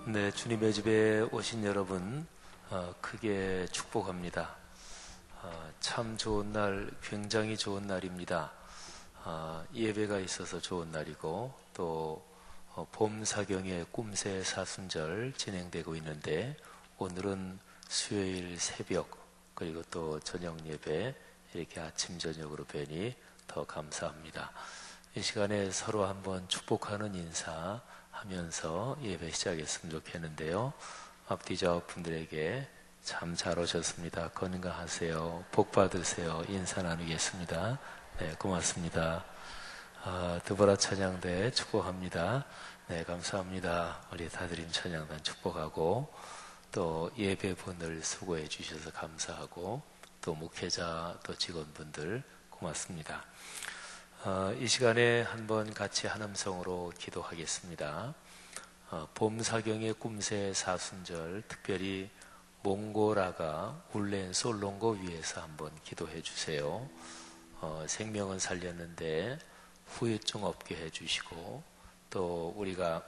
네, 주님의 집에 오신 여러분 크게 축복합니다. 참 좋은 날, 굉장히 좋은 날입니다. 예배가 있어서 좋은 날이고 또 봄 사경의 꿈새 사순절 진행되고 있는데 오늘은 수요일 새벽 그리고 또 저녁 예배 이렇게 아침 저녁으로 뵈니 더 감사합니다. 이 시간에 서로 한번 축복하는 인사 하면서 예배 시작했으면 좋겠는데요. 앞뒤 좌우 분들에게 참 잘 오셨습니다. 건강하세요. 복 받으세요. 인사 나누겠습니다. 네, 고맙습니다. 드보라 찬양대 축복합니다. 네, 감사합니다. 우리 다드림 찬양단 축복하고 또 예배분을 수고해 주셔서 감사하고 또 목회자 또 직원분들 고맙습니다. 이 시간에 한번 같이 한 음성으로 기도하겠습니다. 봄 사경의 꿈새 사순절 특별히 몽고라가 울렌 솔롱고 위에서 한번 기도해 주세요. 생명은 살렸는데 후유증 없게 해주시고 또 우리가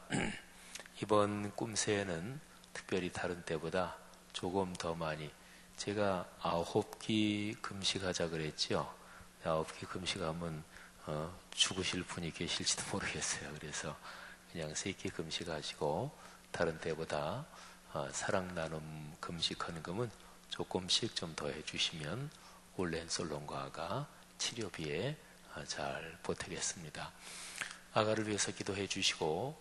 이번 꿈새에는 특별히 다른 때보다 조금 더 많이 제가 9기 금식하자 그랬죠. 9기 금식하면 죽으실 분이 계실지도 모르겠어요. 그래서 그냥 3끼 금식하시고 다른 때보다 사랑 나눔 금식하는 것은 조금씩 좀 더 해주시면 올렌 솔롱과가 치료비에 잘 보태겠습니다. 아가를 위해서 기도해 주시고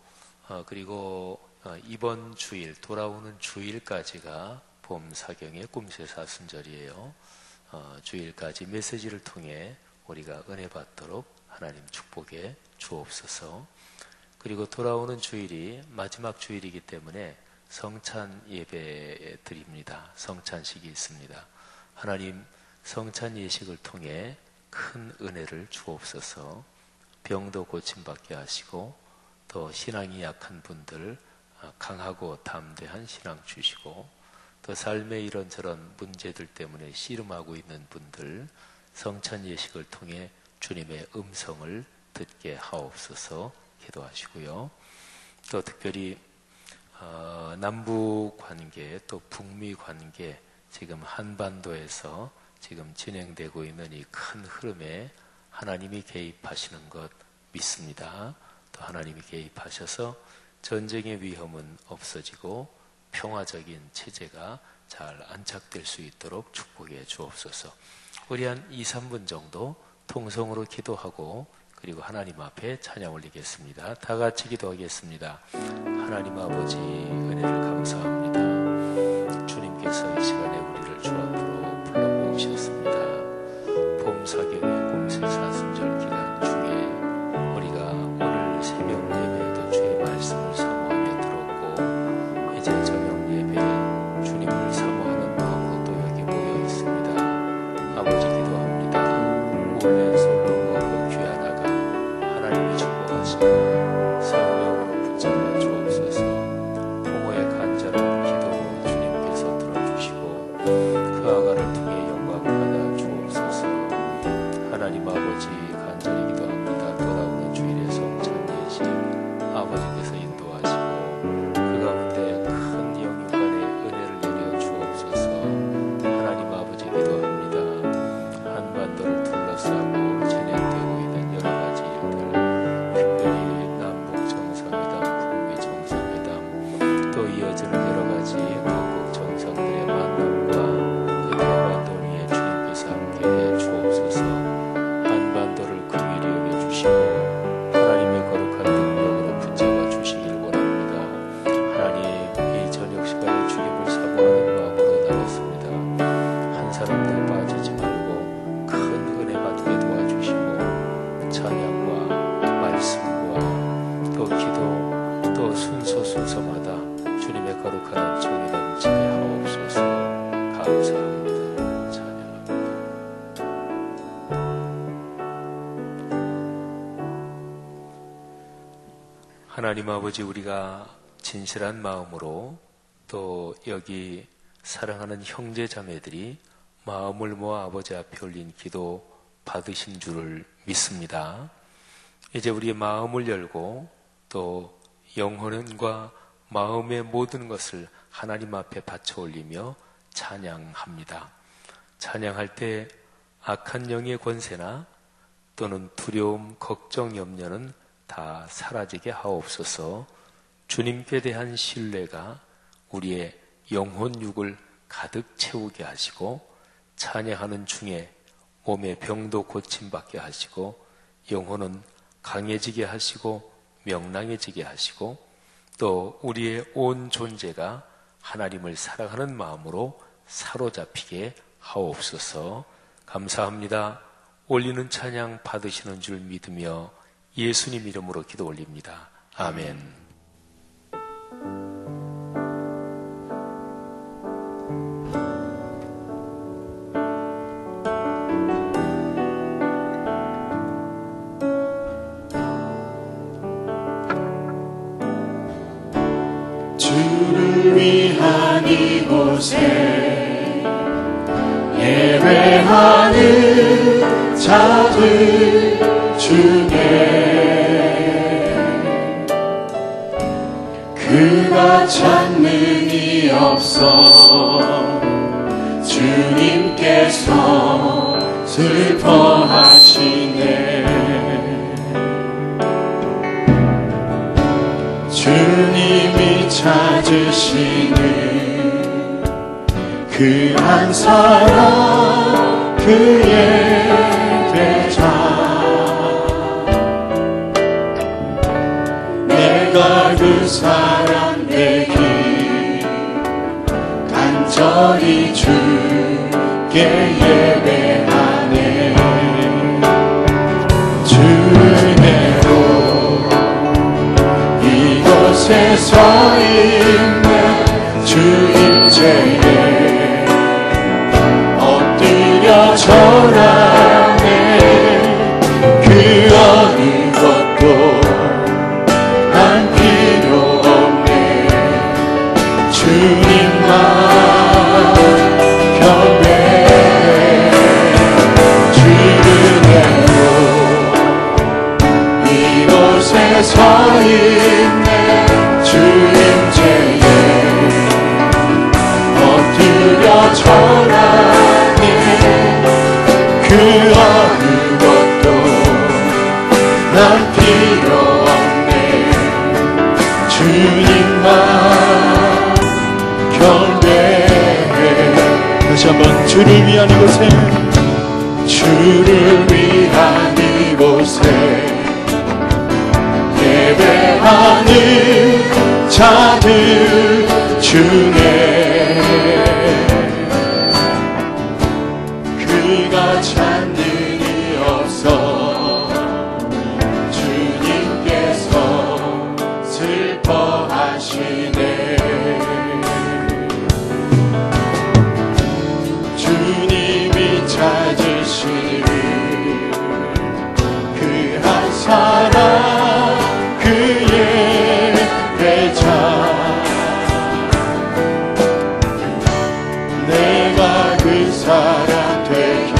그리고 이번 주일 돌아오는 주일까지가 봄 사경의 꿈새 사순절이에요. 주일까지 메시지를 통해 우리가 은혜 받도록 하나님 축복해 주옵소서. 그리고 돌아오는 주일이 마지막 주일이기 때문에 성찬 예배 드립니다. 성찬식이 있습니다. 하나님 성찬 예식을 통해 큰 은혜를 주옵소서. 병도 고침받게 하시고 또 신앙이 약한 분들 강하고 담대한 신앙 주시고 또 삶의 이런저런 문제들 때문에 씨름하고 있는 분들 성찬 예식을 통해 주님의 음성을 듣게 하옵소서 기도하시고요. 또 특별히 남북 관계 또 북미 관계 지금 한반도에서 지금 진행되고 있는 이 큰 흐름에 하나님이 개입하시는 것 믿습니다. 또 하나님이 개입하셔서 전쟁의 위험은 없어지고 평화적인 체제가 잘 안착될 수 있도록 축복해 주옵소서. 우리 한 2, 3분 정도 통성으로 기도하고 그리고 하나님 앞에 찬양 올리겠습니다. 다 같이 기도하겠습니다. 하나님 아버지 은혜를 감사합니다. 주님께서 이 시간에 우리를 주 앞으로 불러 모으셨습니다. 봄 사경의 꿈새 사순절 기간 중에 우리가 오늘 새벽 예배에도 주의 말씀을 사모하며 들었고 이제 저녁 예배에 주님을 사모하는 마음으로 또 여기 모여 있습니다. 아버지 기도합니다. 올레 솔로고 그 귀한 아가 하나님이 축복하시고 성령으로 붙잡아 주옵소서. 부모의 간절한 기도 주님께서 들어주시고 그 아가를 통해 영광 받아 주옵소서. 하나님 아버지 간절히 기도합니다. 돌아오는 주일의 성찬 예식 아버지께서 인도하시고 그 가운데 큰 영육간의 은혜를 내려 주옵소서. 하나님 아버지 기도합니다. 한반도를 둘러싸고 진행되고 있는 여러 가지 일들 특별히 남북 정상회담, 북미 정상회담 또 이어지는 여러 가지 각국 정상들의 만남과 그 대화도 위에 주님께서 함께해 주옵소서. 한반도를 긍휼히 여겨주시고 하나님의 거룩한 능력으로 붙잡아 주시길 원합니다. 하나님 이 저녁 시간에 주님을 사모하는 마음으로 나눴습니다. 한 사람도 빠지지 말고 큰 은혜 받게 도와주시고 찬양과 말씀과 또 기도 또 순서마다 주님의 거룩한 은총이 넘치게 하옵소서. 감사합니다. 찬양합니다. 하나님 아버지 우리가 진실한 마음으로 또 여기 사랑하는 형제 자매들이 마음을 모아 아버지 앞에 올린 기도 받으신 줄을 믿습니다. 이제 우리의 마음을 열고 또 영혼과 마음의 모든 것을 하나님 앞에 바쳐 올리며 찬양합니다. 찬양할 때 악한 영의 권세나 또는 두려움, 걱정, 염려는 다 사라지게 하옵소서. 주님께 대한 신뢰가 우리의 영혼육을 가득 채우게 하시고, 찬양하는 중에 몸의 병도 고침받게 하시고, 영혼은 강해지게 하시고 명랑해지게 하시고, 또 우리의 온 존재가 하나님을 사랑하는 마음으로 사로잡히게 하옵소서. 감사합니다. 올리는 찬양 받으시는 줄 믿으며 예수님 이름으로 기도 올립니다. 아멘. 주를 위한 이곳에 예배하는 자들 중에 그가 찾는 이 없어 주님께서 슬퍼하시네. 주님이 찾으시는 그 한 사람 그의 대자, 내가 그 사람 되기 간절히 주께 예배하네. 주 은혜로 이곳에 서 있는 주 임재에 엎드려 절하네. 그 어느 것도 난 필요 없네. 주님만 경배해. 주 은혜로 이곳에 서 있네. 주 임재에 엎드려 절하네. 그 어느 것도 난 필요 없네. 주님만 경배해. 다시 한번 주를 위한 이곳에, 주를 위한 이곳에 예배하는 자들 중에 그가 찾는 이 없어 주님께서 슬퍼하시네. 주님이 찾으시는 그 한 사람 그의 배자, 내가 그 사람 되기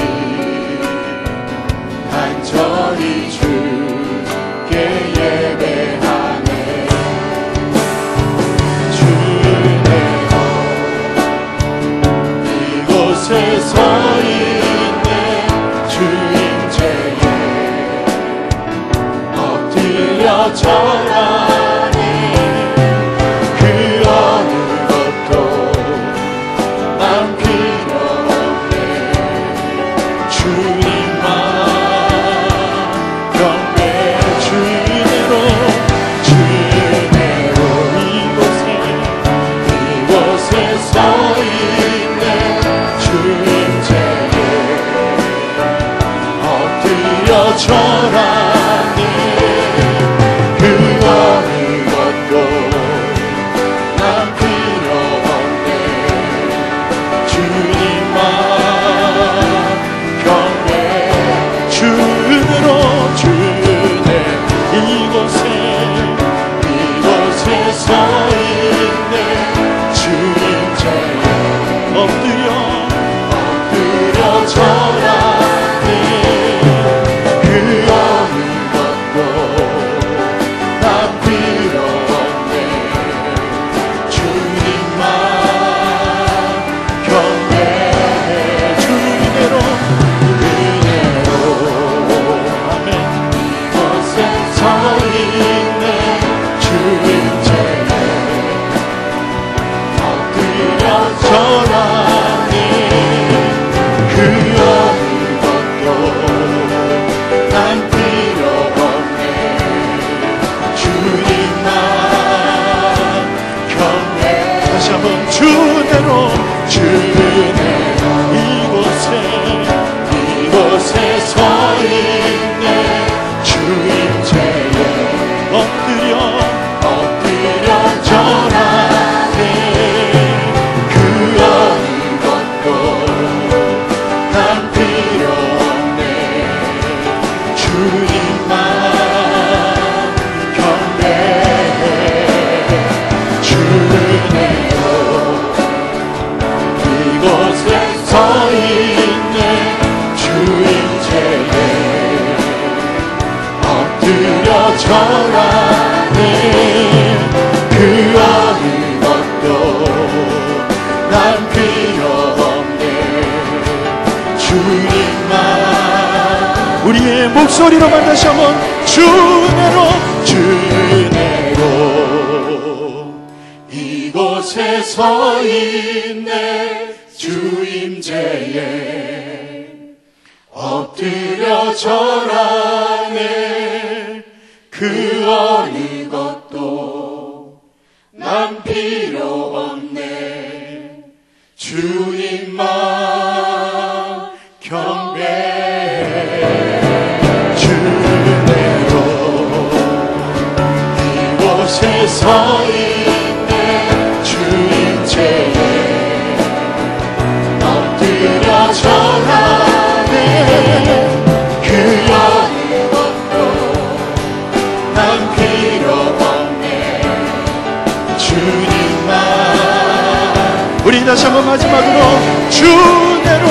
간절히 주께 예배하네. 주 은혜로 이곳에 서 있네. 주 임재에 엎드려 절하네. 그 어느 것도 난 필요 없네. 주님만 경배해. 주 은혜로 이곳에 서 있네. 주 임재 주내로 이곳에 서 있네. 주임제에 엎드려 절하네. 그 어느 것도 난 필요 없네. 주님만 경배해. 주내로 이곳에 서 있네. 주임제에 엎드려 절하네. 그 어느 것도 난 필요 없네. 주님만. 우리의 목소리로만 다시 한번 주내로 이곳에 서 있네. 주임제에 엎드려 절하네. 그 어느 것도 난 필요 없네. 주님만 경배해. 주내로 이곳에 서 있네. 주임제에 엎드려 절하네. 그 어느 것도 난 필요 없네. 주님만. 우리 다시 한번 마지막으로 주내로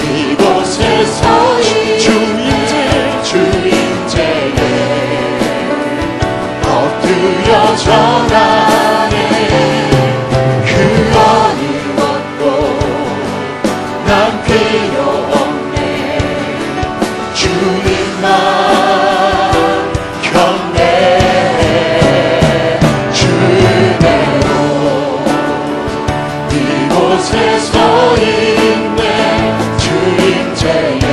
이곳에 서 주임제에 엎드려 절하네. 그 어느 것도 난 필요 없네. 주님만 경배해. 주내로 이곳에 서 있네. 주임제에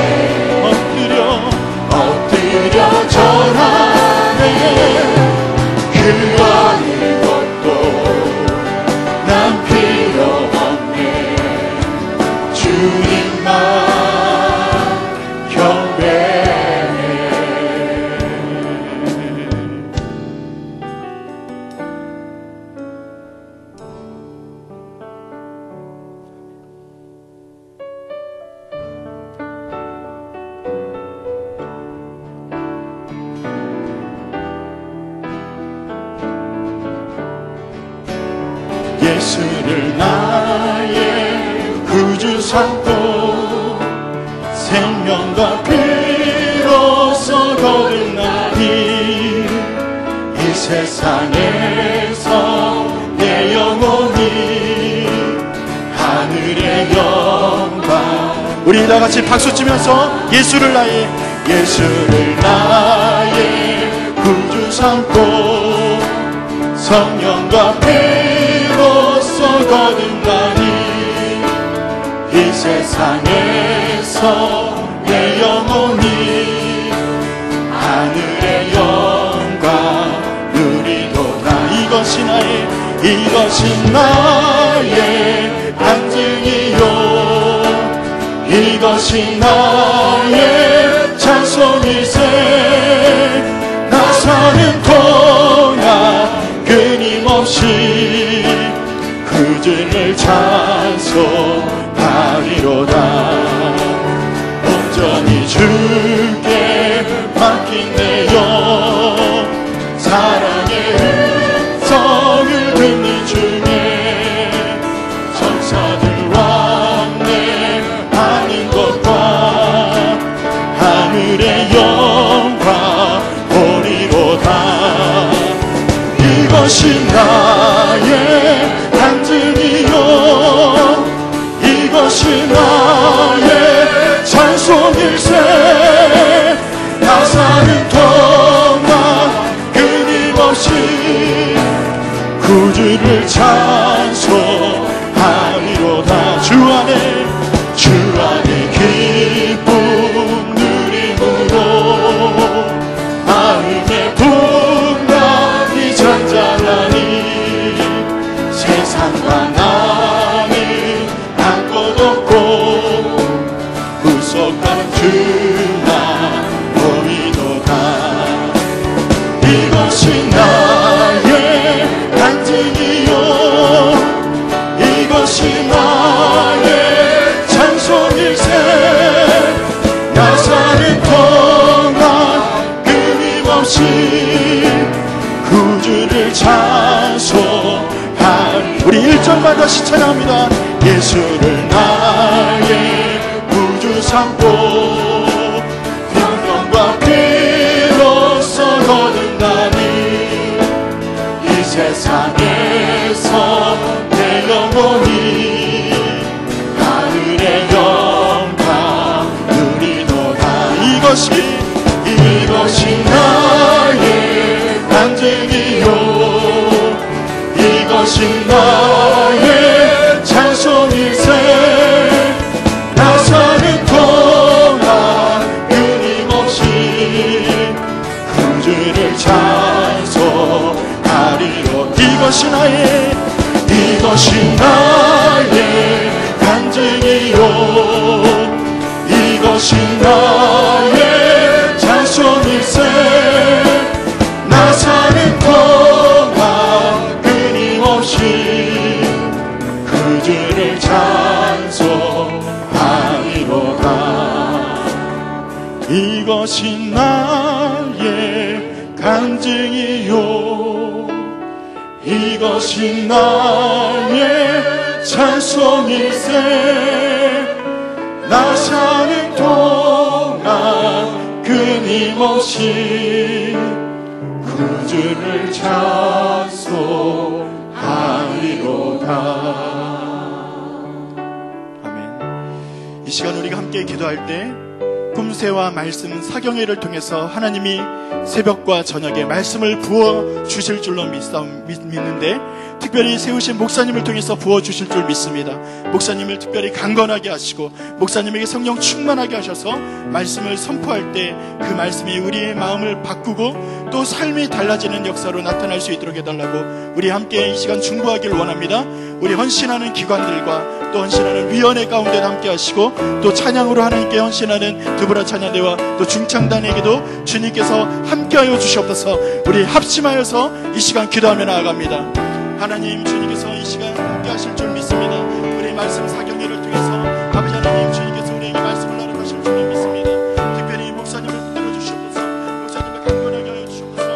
엎드려 절하네. 그 어느 것도 난 필요 없네. 주님만 경배해. 예수를 나의 구주 삼고 생명과 피로써 거듭나니 이 세상에서 내 영혼이 하늘의 영광. 우리 다 같이 박수 치면서 예수를 나의 구주 삼고 성령과 피로써 거듭나니 이 세상에서 내 영혼이 하늘의 영광 누리도다. 이것이 나의 간증이요. 이것이 나의 찬송일세. 나 사는 동안 끊임없이 구주를 찬송하리로다. 온전히 주께 맡긴 내 영 사랑의 음성을 듣는 중에 천사들 왕래하는 것과 하늘의 영광 보리로다. 이것이 나의 간증이요. 이것이 나의 찬송일세. 나 사는 동안 끊임없이 구주를 찬송하리로다. 주 안에 기쁨 누림으로 마음의 풍랑이 잔잔하니 구주를 찬송한 우리 1절만 다시 찬양합니다. 예수를 나의 구주 삼고 평강과 피로써 거듭나니 이 세상에서 내 영혼이 하늘의 영광 누리도다. 이것이 나의 간증이요 이것이 나의 찬송일세. 나 사는 동안 끊임없이 구주를 찬송하리로. 이것이 나의 간증이요 이것이 나의 찬송일세. 나 사는 동안 끊임없이 구주를 찬송하리로다. 이것이 나의 간증이요 이것이 나의 찬송일세. 나 사는 동안 끊임없이 구주를 찬송하리로다. 아멘. 이 시간 우리가 함께 기도할 때 꿈새와 말씀 사경회를 통해서 하나님이 새벽과 저녁에 말씀을 부어주실 줄로 믿는데, 특별히 세우신 목사님을 통해서 부어주실 줄 믿습니다. 목사님을 특별히 강건하게 하시고 목사님에게 성령 충만하게 하셔서 말씀을 선포할 때 그 말씀이 우리의 마음을 바꾸고 또 삶이 달라지는 역사로 나타날 수 있도록 해달라고 우리 함께 이 시간 중보하길 원합니다. 우리 헌신하는 기관들과 또 헌신하는 위원회 가운데 함께 하시고 또 찬양으로 하나님께 헌신하는 드보라 찬양대와 또 중창단에게도 주님께서 함께하여 주시옵소서. 우리 합심하여서 이 시간 기도하며 나아갑니다. 하나님, 주님께서 이 시간 함께 하실 줄 믿습니다. 우리 말씀 사경회를 통해서 아버지 하나님, 주님께서 우리에게 말씀을 나눠가실 줄 믿습니다. 특별히 목사님을 붙들어 주시옵소서. 목사님을 강건하게 하여 주시옵소서.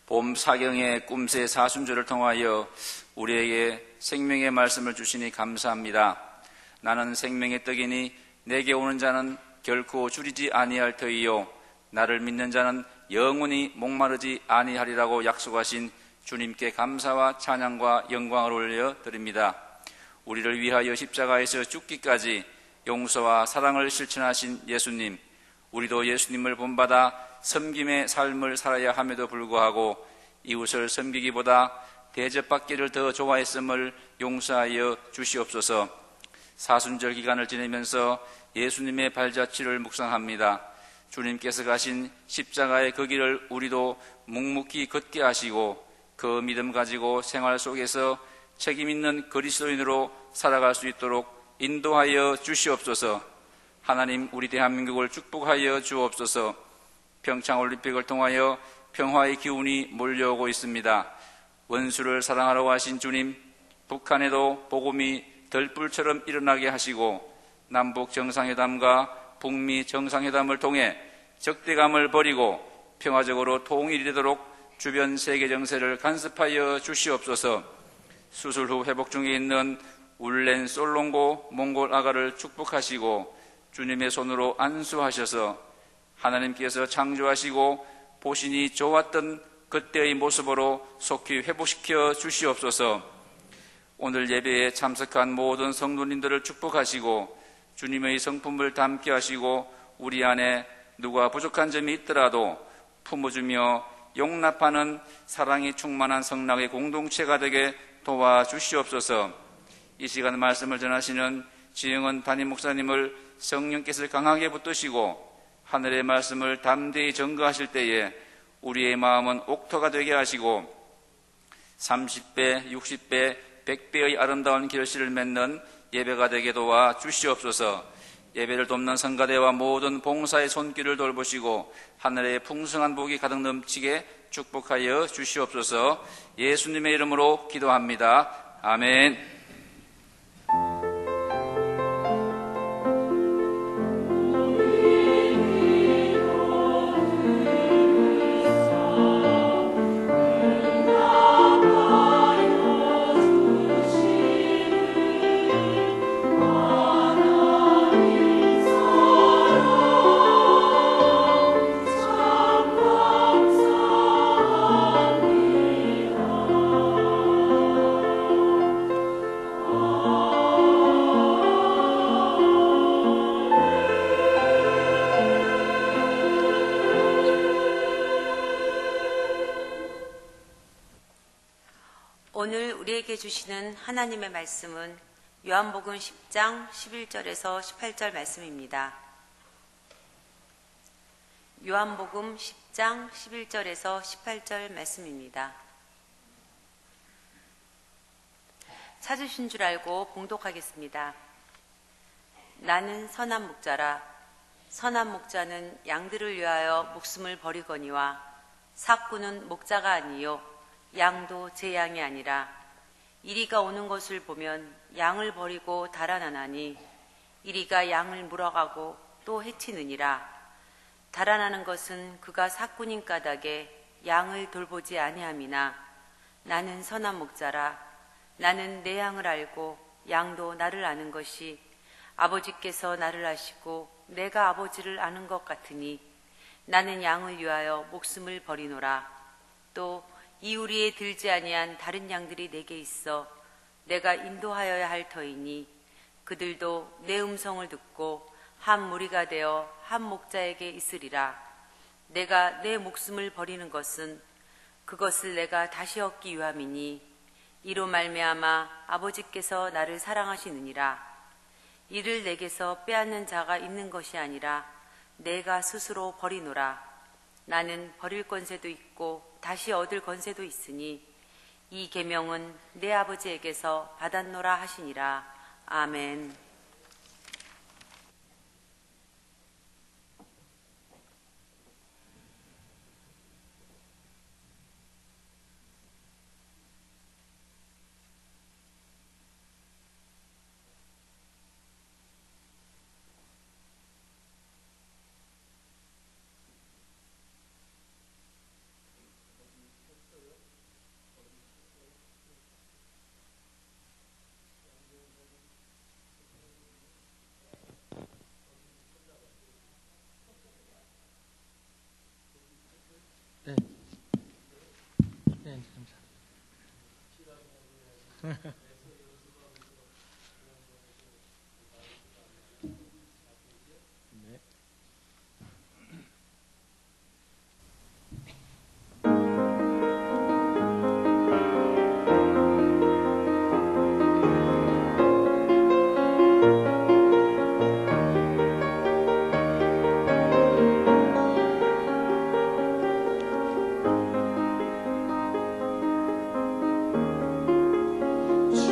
봄 사경의 꿈새 사순절을 통하여 우리에게 생명의 말씀을 주시니 감사합니다. 나는 생명의 떡이니 내게 오는 자는 결코 줄이지 아니할 터이요 나를 믿는 자는 영원히 목마르지 아니하리라고 약속하신 주님께 감사와 찬양과 영광을 올려드립니다. 우리를 위하여 십자가에서 죽기까지 용서와 사랑을 실천하신 예수님, 우리도 예수님을 본받아 섬김의 삶을 살아야 함에도 불구하고 이웃을 섬기기보다 대접받기를 더 좋아했음을 용서하여 주시옵소서. 사순절 기간을 지내면서 예수님의 발자취를 묵상합니다. 주님께서 가신 십자가의 그 길을 우리도 묵묵히 걷게 하시고 그 믿음 가지고 생활 속에서 책임있는 그리스도인으로 살아갈 수 있도록 인도하여 주시옵소서. 하나님, 우리 대한민국을 축복하여 주옵소서. 평창올림픽을 통하여 평화의 기운이 몰려오고 있습니다. 원수를 사랑하라고 하신 주님, 북한에도 복음이 들불처럼 일어나게 하시고 남북 정상회담과 북미 정상회담을 통해 적대감을 버리고 평화적으로 통일이 되도록 주변 세계 정세를 간섭하여 주시옵소서. 수술 후 회복 중에 있는 울렌 솔롱고 몽골 아가를 축복하시고 주님의 손으로 안수하셔서 하나님께서 창조하시고 보시니 좋았던 그때의 모습으로 속히 회복시켜 주시옵소서. 오늘 예배에 참석한 모든 성도님들을 축복하시고 주님의 성품을 담게 하시고 우리 안에 누가 부족한 점이 있더라도 품어주며 용납하는 사랑이 충만한 성락의 공동체가 되게 도와주시옵소서. 이 시간 말씀을 전하시는 지영은 담임 목사님을 성령께서 강하게 붙드시고 하늘의 말씀을 담대히 전거하실 때에 우리의 마음은 옥토가 되게 하시고 30배, 60배, 100배의 아름다운 결실을 맺는 예배가 되게 도와 주시옵소서. 예배를 돕는 성가대와 모든 봉사의 손길을 돌보시고 하늘의 풍성한 복이 가득 넘치게 축복하여 주시옵소서. 예수님의 이름으로 기도합니다. 아멘. 오늘 우리에게 주시는 하나님의 말씀은 요한복음 10장 11절에서 18절 말씀입니다. 요한복음 10장 11절에서 18절 말씀입니다. 찾으신 줄 알고 봉독하겠습니다. 나는 선한 목자라. 선한 목자는 양들을 위하여 목숨을 버리거니와 삭구는 목자가 아니요 양도 제 양이 아니라 이리가 오는 것을 보면 양을 버리고 달아나나니 이리가 양을 물어가고 또 해치느니라. 달아나는 것은 그가 삭군인 까닭에 양을 돌보지 아니함이나 나는 선한 목자라. 나는 내 양을 알고 양도 나를 아는 것이 아버지께서 나를 아시고 내가 아버지를 아는 것 같으니 나는 양을 위하여 목숨을 버리노라. 또 이우리에 들지 아니한 다른 양들이 내게 있어 내가 인도하여야 할 터이니 그들도 내 음성을 듣고 한 무리가 되어 한 목자에게 있으리라. 내가 내 목숨을 버리는 것은 그것을 내가 다시 얻기 위함이니 이로 말미암아 아버지께서 나를 사랑하시느니라. 이를 내게서 빼앗는 자가 있는 것이 아니라 내가 스스로 버리노라. 나는 버릴 권세도 있고 다시 얻을 권세도 있으니 이 계명은 내 아버지에게서 받았노라 하시니라. 아멘. 네. 네, 감사합니다. 주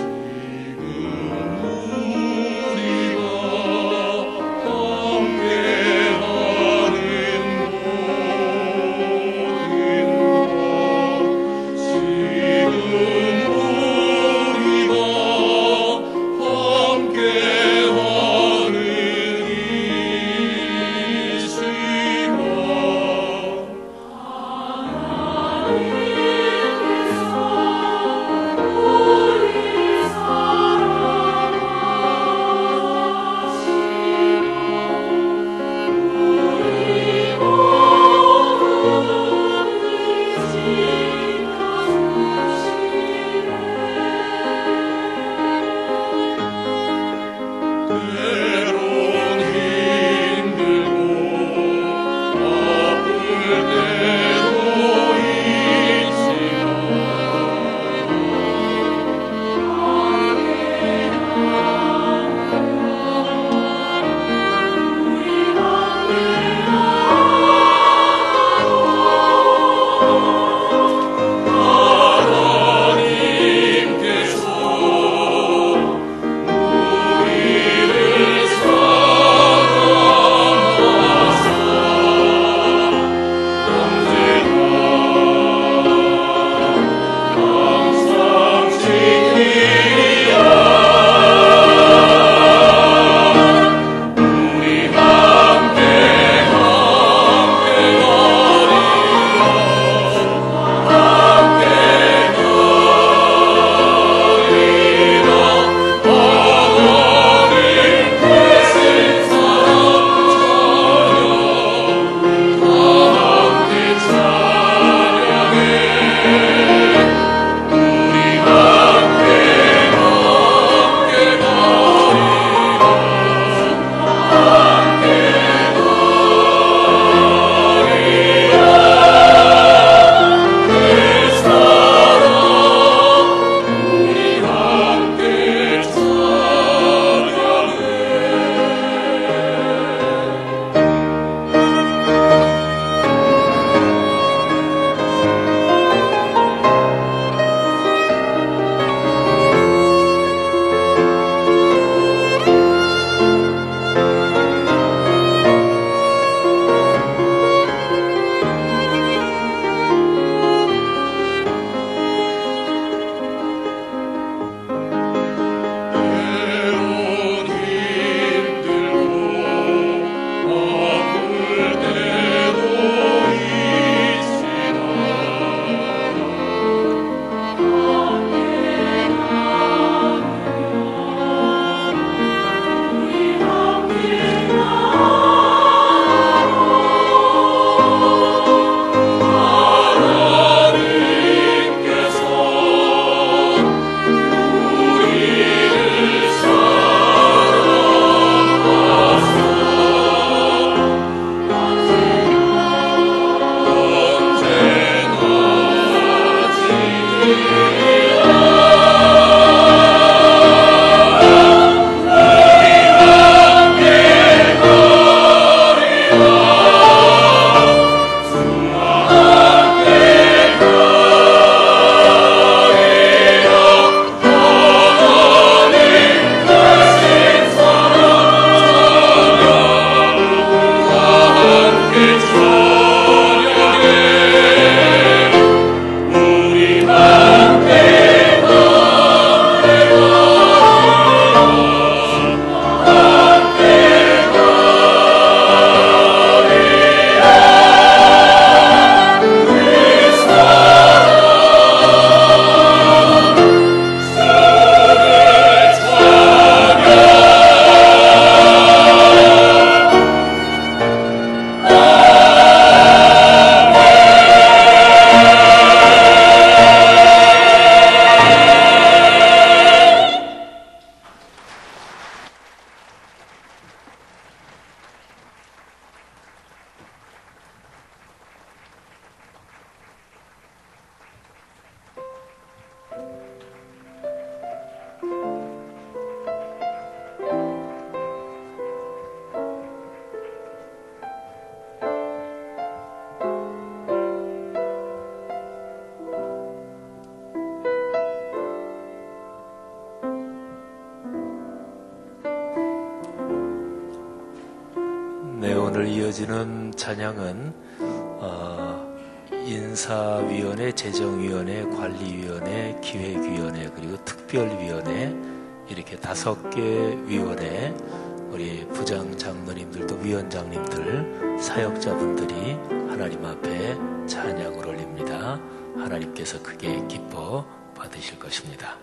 네, 오늘 이어지는 찬양은 인사위원회, 재정위원회, 관리위원회, 기획위원회, 그리고 특별위원회 이렇게 5개 위원회, 우리 부장 장로님들도 위원장님들, 사역자분들이 하나님 앞에 찬양을 올립니다. 하나님께서 크게 기뻐 받으실 것입니다.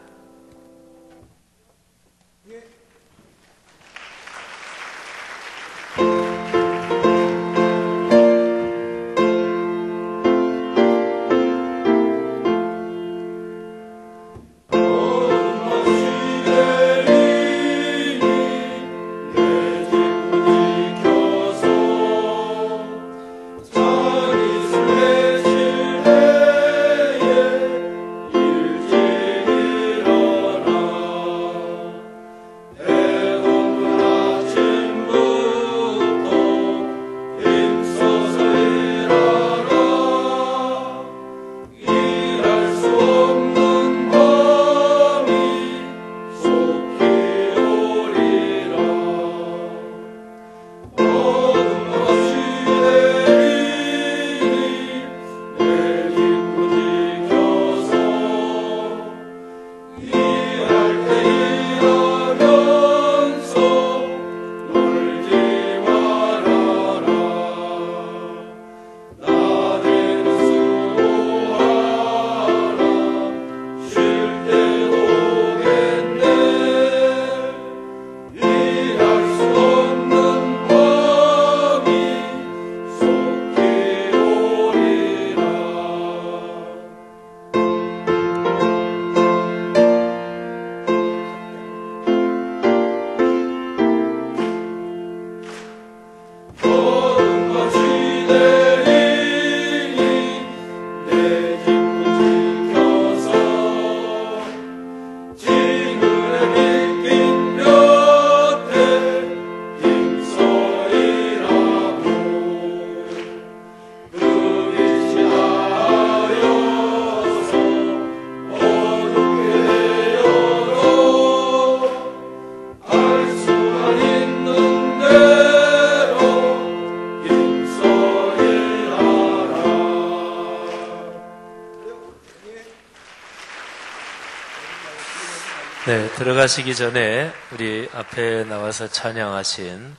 네, 들어가시기 전에 우리 앞에 나와서 찬양하신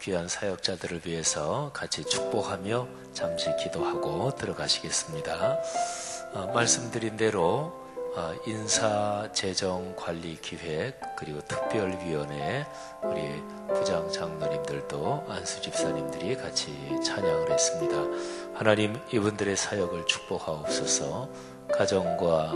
귀한 사역자들을 위해서 같이 축복하며 잠시 기도하고 들어가시겠습니다. 말씀드린 대로 인사, 재정, 관리, 기획 그리고 특별위원회 우리 부장 장로님들도 안수 집사님들이 같이 찬양을 했습니다. 하나님 이분들의 사역을 축복하옵소서. 가정과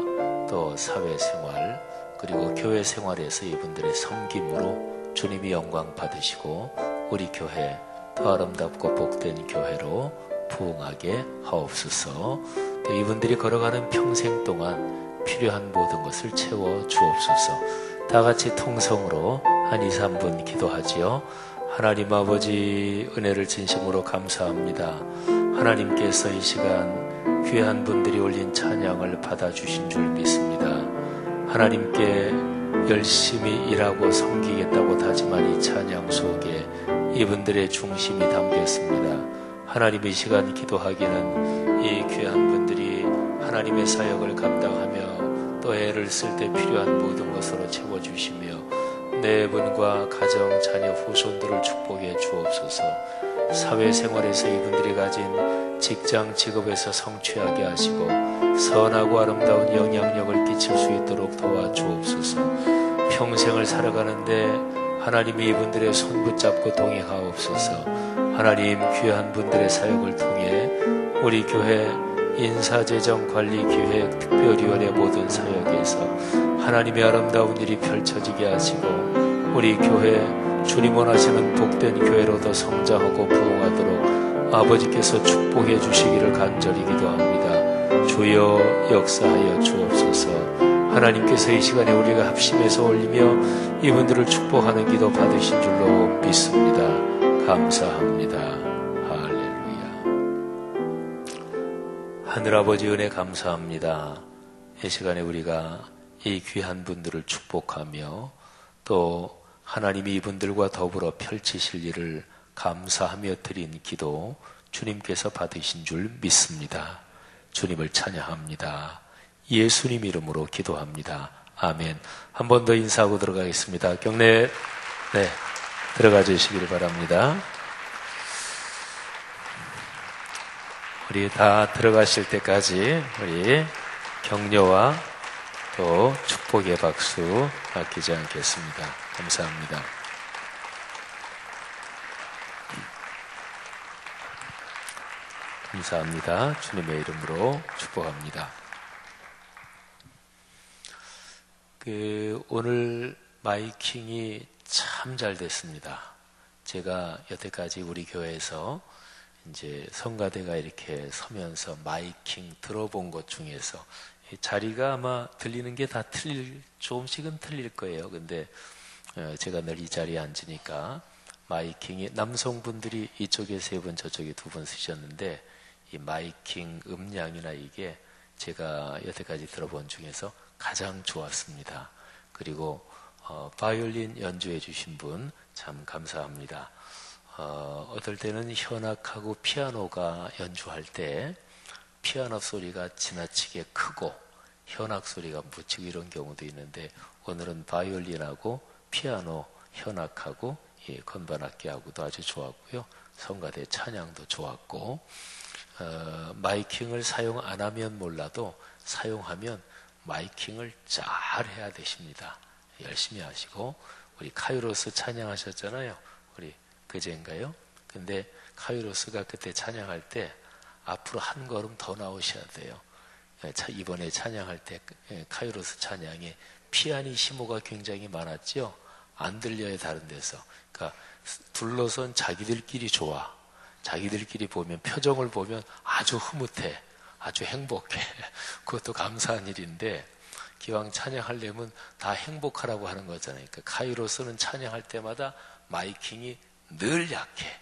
또 사회생활 그리고 교회 생활에서 이분들의 섬김으로 주님이 영광 받으시고 우리 교회 더 아름답고 복된 교회로 부흥하게 하옵소서. 또 이분들이 걸어가는 평생 동안 필요한 모든 것을 채워 주옵소서. 다 같이 통성으로 한 2, 3분 기도하지요. 하나님 아버지, 은혜를 진심으로 감사합니다. 하나님께서 이 시간 귀한 분들이 올린 찬양을 받아주신 줄 믿습니다. 하나님께 열심히 일하고 섬기겠다고 다짐한 이 찬양 속에 이분들의 중심이 담겼습니다. 하나님, 이 시간 기도하기는 이 귀한 분들이 하나님의 사역을 감당하며 또 애를 쓸 때 필요한 모든 것으로 채워주시며 네 분과 가정, 자녀, 후손들을 축복해 주옵소서. 사회생활에서 이분들이 가진 직장, 직업에서 성취하게 하시고 선하고 아름다운 영향력을 끼칠 수 있도록 도와주옵소서. 평생을 살아가는데 하나님이 이분들의 손 붙잡고 동행하옵소서. 하나님, 귀한 분들의 사역을 통해 우리 교회 인사재정관리기획 특별위원회 모든 사역에서 하나님의 아름다운 일이 펼쳐지게 하시고 우리 교회 주님 원하시는 복된 교회로 더 성장하고 부흥하도록 아버지께서 축복해 주시기를 간절히 기도합니다. 주여 역사하여 주옵소서. 하나님께서 이 시간에 우리가 합심해서 올리며 이분들을 축복하는 기도 받으신 줄로 믿습니다. 감사합니다. 할렐루야. 하늘아버지, 은혜 감사합니다. 이 시간에 우리가 이 귀한 분들을 축복하며 또 하나님이 이분들과 더불어 펼치실 일을 감사하며 드린 기도 주님께서 받으신 줄 믿습니다. 주님을 찬양합니다. 예수님 이름으로 기도합니다. 아멘. 한 번 더 인사하고 들어가겠습니다. 경례 들어가 주시기를 바랍니다. 우리 다 들어가실 때까지 우리 격려와 또 축복의 박수 아끼지 않겠습니다. 감사합니다. 감사합니다. 주님의 이름으로 축복합니다. 오늘 마이킹이 참 잘 됐습니다. 제가 여태까지 우리 교회에서 이제 성가대가 이렇게 서면서 마이킹 들어본 것 중에서 자리가 아마 들리는 게 다 조금씩은 틀릴 거예요. 근데 제가 늘 이 자리에 앉으니까 마이킹이 남성분들이 이쪽에 3분 저쪽에 2분 쓰셨는데 이 마이킹 음량이나 이게 제가 여태까지 들어본 중에서 가장 좋았습니다. 그리고 바이올린 연주해 주신 분 참 감사합니다. 어떨 때는 현악하고 피아노가 연주할 때 피아노 소리가 지나치게 크고 현악 소리가 묻히고 이런 경우도 있는데 오늘은 바이올린하고 피아노, 현악하고 건반악기하고도 아주 좋았고요. 성가대 찬양도 좋았고 마이킹을 사용 안 하면 몰라도 사용하면 마이킹을 잘 해야 되십니다. 열심히 하시고 우리 카이로스 찬양하셨잖아요. 우리 그제인가요? 근데 카이로스가 그때 찬양할 때 앞으로 한 걸음 더 나오셔야 돼요. 이번에 찬양할 때 카이로스 찬양에 피아니시모가 굉장히 많았죠. 안 들려요, 다른 데서. 그러니까 둘러선 자기들끼리 좋아. 자기들끼리 보면 표정을 보면 아주 흐뭇해. 아주 행복해. 그것도 감사한 일인데 기왕 찬양하려면 다 행복하라고 하는 거잖아요. 그러니까 카이로스는 찬양할 때마다 마이킹이 늘 약해.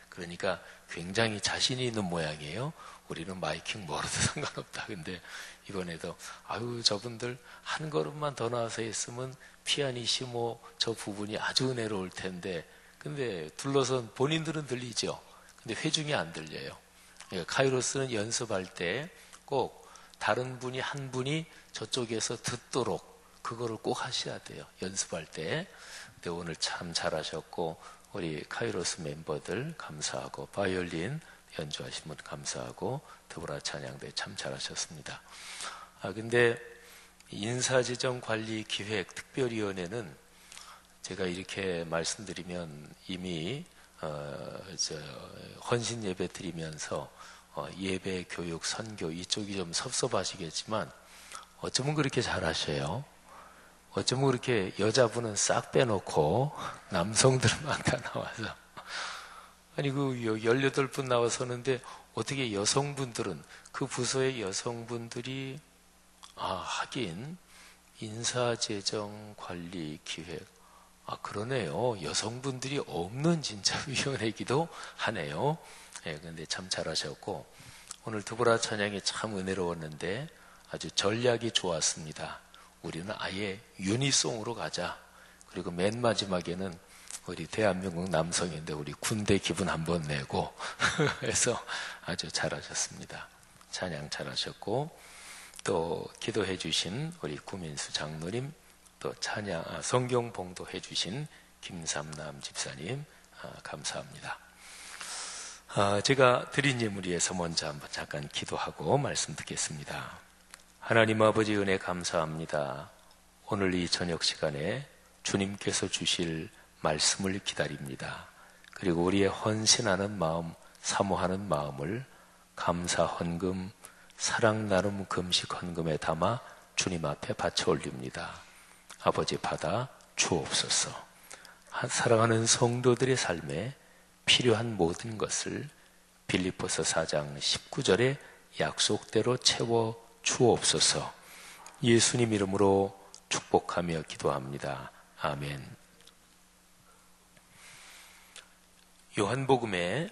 그러니까 굉장히 자신이 있는 모양이에요. 우리는 마이킹 멀어도 상관없다. 근데 이번에도 저분들 한 걸음만 더 나와서 했으면 피아니시모 저 부분이 아주 은혜로울 텐데 근데 둘러선 본인들은 들리죠. 근데 회중이 안 들려요. 카이로스는 연습할 때 꼭 다른 분이 한 분이 저쪽에서 듣도록 그거를 꼭 하셔야 돼요. 연습할 때. 근데 오늘 참 잘하셨고 우리 카이로스 멤버들 감사하고 바이올린 연주하신 분 감사하고 더불어 찬양대 참 잘하셨습니다. 근데 인사재정관리기획 특별위원회는 제가 이렇게 말씀드리면 이미 헌신 예배 드리면서 예배, 교육, 선교 이쪽이 좀 섭섭하시겠지만 어쩌면 그렇게 잘하셔요. 어쩌면 그렇게 여자분은 싹 빼놓고 남성들만 다 나와서 아니 18분 나와서는데 어떻게 여성분들은 그 부서의 여성분들이 하긴 인사재정관리기획, 그러네요. 여성분들이 없는 진짜 위원회이기도 하네요. 근데 참 잘하셨고, 오늘 두보라 찬양이 참 은혜로웠는데 아주 전략이 좋았습니다. 우리는 아예 유니송으로 가자. 그리고 맨 마지막에는 우리 대한민국 남성인데 우리 군대 기분 한번 내고 해서 아주 잘하셨습니다. 찬양 잘하셨고, 또 기도해 주신 우리 구민수 장로님, 또 찬양 성경 봉도해 주신 김삼남 집사님, 감사합니다. 제가 드린 예물 위해서 먼저 한번 잠깐 기도하고 말씀 듣겠습니다. 하나님 아버지 은혜 감사합니다. 오늘 이 저녁 시간에 주님께서 주실 말씀을 기다립니다. 그리고 우리의 헌신하는 마음, 사모하는 마음을 감사 헌금, 사랑 나눔 금식 헌금에 담아 주님 앞에 바쳐 올립니다. 아버지 받아 주옵소서. 사랑하는 성도들의 삶에 필요한 모든 것을 빌립보서 4장 19절의 약속대로 채워 주옵소서. 예수님 이름으로 축복하며 기도합니다. 아멘. 요한복음에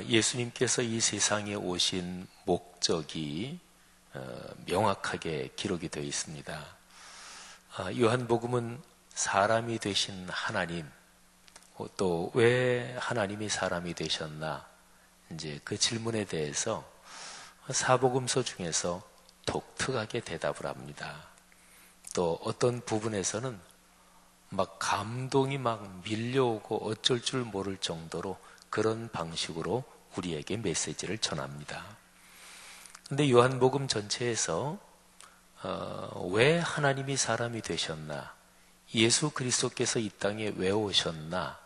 예수님께서 이 세상에 오신 목적이 명확하게 기록이 되어 있습니다. 요한복음은 사람이 되신 하나님, 또 왜 하나님이 사람이 되셨나, 이제 그 질문에 대해서 사복음서 중에서 독특하게 대답을 합니다. 또 어떤 부분에서는 막 감동이 막 밀려오고 어쩔 줄 모를 정도로 그런 방식으로 우리에게 메시지를 전합니다. 근데 요한복음 전체에서 왜 하나님이 사람이 되셨나, 예수 그리스도께서 이 땅에 왜 오셨나,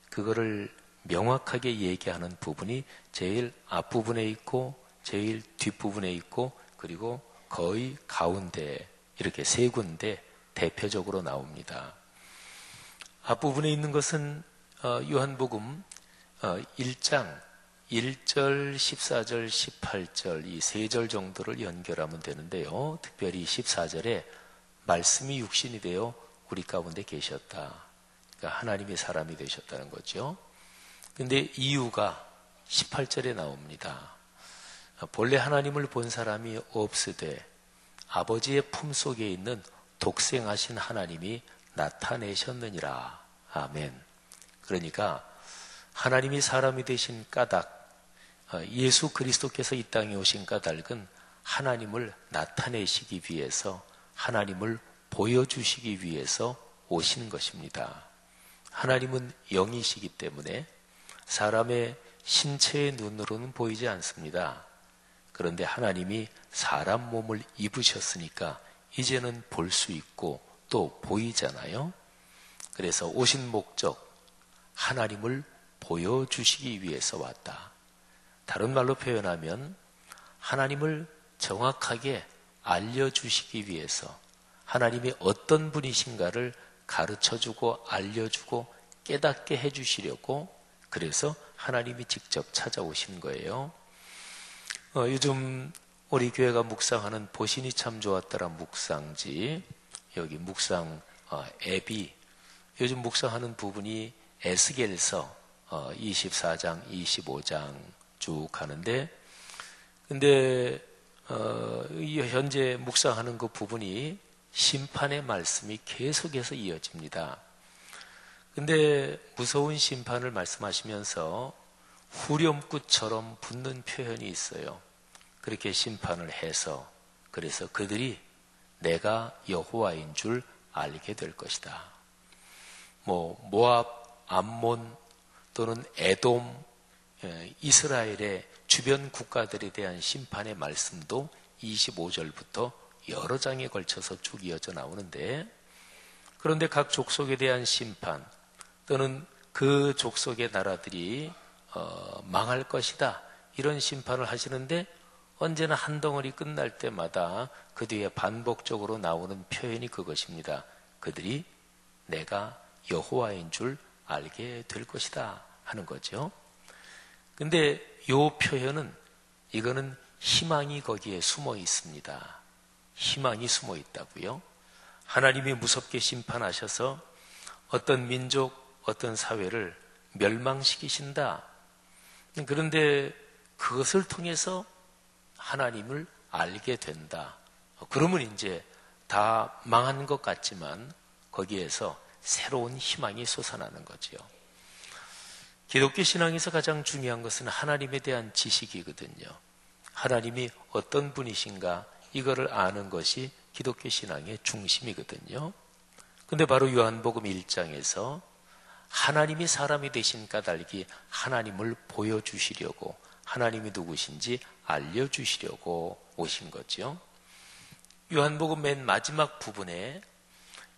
그거를 명확하게 얘기하는 부분이 제일 앞부분에 있고 제일 뒷부분에 있고 그리고 거의 가운데 이렇게 세 군데 대표적으로 나옵니다. 앞부분에 있는 것은 요한복음 1장 1절, 14절, 18절 이 세 절 정도를 연결하면 되는데요. 특별히 14절에 말씀이 육신이 되어 우리 가운데 계셨다. 그러니까 하나님이 사람이 되셨다는 거죠. 근데 이유가 18절에 나옵니다. 본래 하나님을 본 사람이 없으되 아버지의 품속에 있는 독생하신 하나님이 나타내셨느니라. 아멘. 그러니까 하나님이 사람이 되신 까닭, 예수 그리스도께서 이 땅에 오신 까닭은 하나님을 나타내시기 위해서, 하나님을 보여주시기 위해서 오신 것입니다. 하나님은 영이시기 때문에 사람의 신체의 눈으로는 보이지 않습니다. 그런데 하나님이 사람 몸을 입으셨으니까 이제는 볼 수 있고 또 보이잖아요. 그래서 오신 목적, 하나님을 보여주시기 위해서 왔다. 다른 말로 표현하면 하나님을 정확하게 알려주시기 위해서, 하나님이 어떤 분이신가를 가르쳐주고 알려주고 깨닫게 해주시려고, 그래서 하나님이 직접 찾아오신 거예요. 요즘 우리 교회가 묵상하는 보신이 참 좋았더라 묵상지, 여기 묵상 앱이 요즘 묵상하는 부분이 에스겔서 24장, 25장 쭉 가는데, 근데 현재 묵상하는 그 부분이 심판의 말씀이 계속해서 이어집니다. 근데 무서운 심판을 말씀하시면서 후렴구처럼 붙는 표현이 있어요. 그렇게 심판을 해서, 그래서 그들이 내가 여호와인 줄 알게 될 것이다. 모압, 암몬 또는 에돔, 이스라엘의 주변 국가들에 대한 심판의 말씀도 25절부터 여러 장에 걸쳐서 쭉 이어져 나오는데, 그런데 각 족속에 대한 심판 또는 그 족속의 나라들이 망할 것이다, 이런 심판을 하시는데, 언제나 한 덩어리 끝날 때마다 그 뒤에 반복적으로 나오는 표현이 그것입니다. 그들이 내가 여호와인 줄 알게 될 것이다 하는 거죠. 근데 이 표현은, 이거는 희망이 거기에 숨어 있습니다. 희망이 숨어 있다고요. 하나님이 무섭게 심판하셔서 어떤 민족, 어떤 사회를 멸망시키신다. 그런데 그것을 통해서 하나님을 알게 된다. 그러면 이제 다 망한 것 같지만 거기에서 새로운 희망이 솟아나는 거지요. 기독교 신앙에서 가장 중요한 것은 하나님에 대한 지식이거든요. 하나님이 어떤 분이신가 이거를 아는 것이 기독교 신앙의 중심이거든요. 근데 바로 요한복음 1장에서 하나님이 사람이 되신 까닭이 하나님을 보여주시려고, 하나님이 누구신지 알려주시려고 오신 거죠. 요한복음 맨 마지막 부분에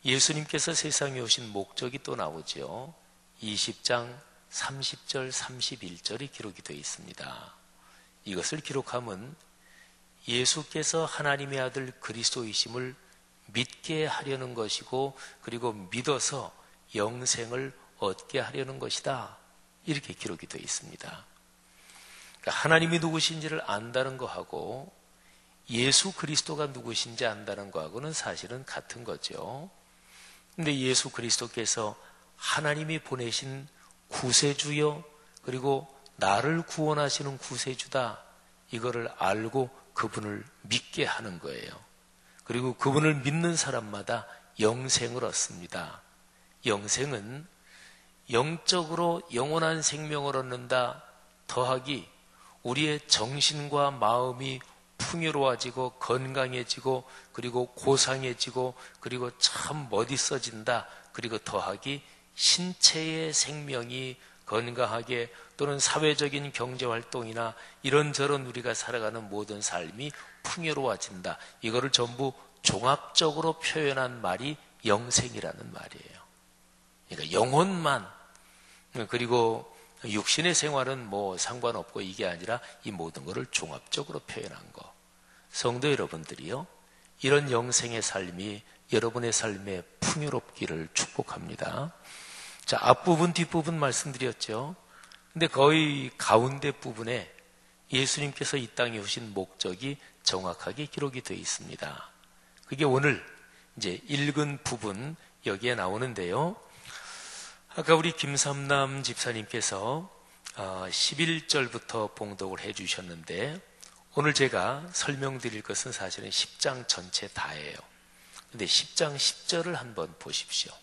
예수님께서 세상에 오신 목적이 또 나오죠. 20장 30절 31절이 기록이 되어 있습니다. 이것을 기록하면 예수께서 하나님의 아들 그리스도이심을 믿게 하려는 것이고, 그리고 믿어서 영생을 얻게 하려는 것이다, 이렇게 기록이 되어 있습니다. 그러니까 하나님이 누구신지를 안다는 거하고 예수 그리스도가 누구신지 안다는 거하고는 사실은 같은 거죠. 근데 예수 그리스도께서 하나님이 보내신 구세주요, 그리고 나를 구원하시는 구세주다, 이거를 알고 그분을 믿게 하는 거예요. 그리고 그분을 믿는 사람마다 영생을 얻습니다. 영생은 영적으로 영원한 생명을 얻는다 더하기 우리의 정신과 마음이 풍요로워지고 건강해지고 그리고 고상해지고 그리고 참 멋있어진다, 그리고 더하기 신체의 생명이 건강하게, 또는 사회적인 경제활동이나 이런저런 우리가 살아가는 모든 삶이 풍요로워진다, 이거를 전부 종합적으로 표현한 말이 영생이라는 말이에요. 그러니까 영혼만, 그리고 육신의 생활은 뭐 상관없고, 이게 아니라 이 모든 것을 종합적으로 표현한 거. 성도 여러분들이요, 이런 영생의 삶이 여러분의 삶에 풍요롭기를 축복합니다. 자, 앞부분 뒷부분 말씀드렸죠. 근데 거의 가운데 부분에 예수님께서 이 땅에 오신 목적이 정확하게 기록이 되어 있습니다. 그게 오늘 이제 읽은 부분 여기에 나오는데요. 아까 우리 김삼남 집사님께서 11절부터 봉독을 해 주셨는데, 오늘 제가 설명드릴 것은 사실은 10장 전체 다예요. 근데 10장 10절을 한번 보십시오.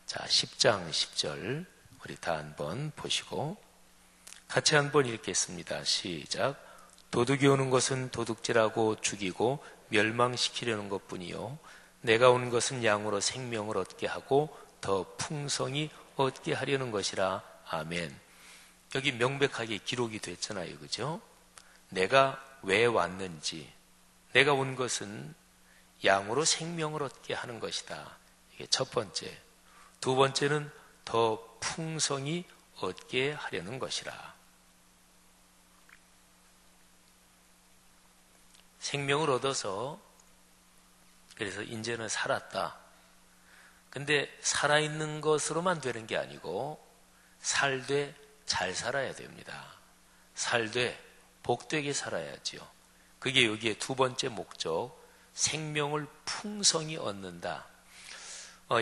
자, 10장 10절 우리 다 한번 보시고 같이 한번 읽겠습니다. 시작. 도둑이 오는 것은 도둑질하고 죽이고 멸망시키려는 것뿐이요, 내가 온 것은 양으로 생명을 얻게 하고 더 풍성히 얻게 하려는 것이라. 아멘. 여기 명백하게 기록이 됐잖아요, 그죠? 내가 왜 왔는지, 내가 온 것은 양으로 생명을 얻게 하는 것이다, 이게 첫 번째. 두 번째는 더 풍성히 얻게 하려는 것이라. 생명을 얻어서 그래서 이제는 살았다. 근데 살아있는 것으로만 되는 게 아니고 살되 잘 살아야 됩니다. 살되 복되게 살아야지요. 그게 여기에 두 번째 목적, 생명을 풍성히 얻는다.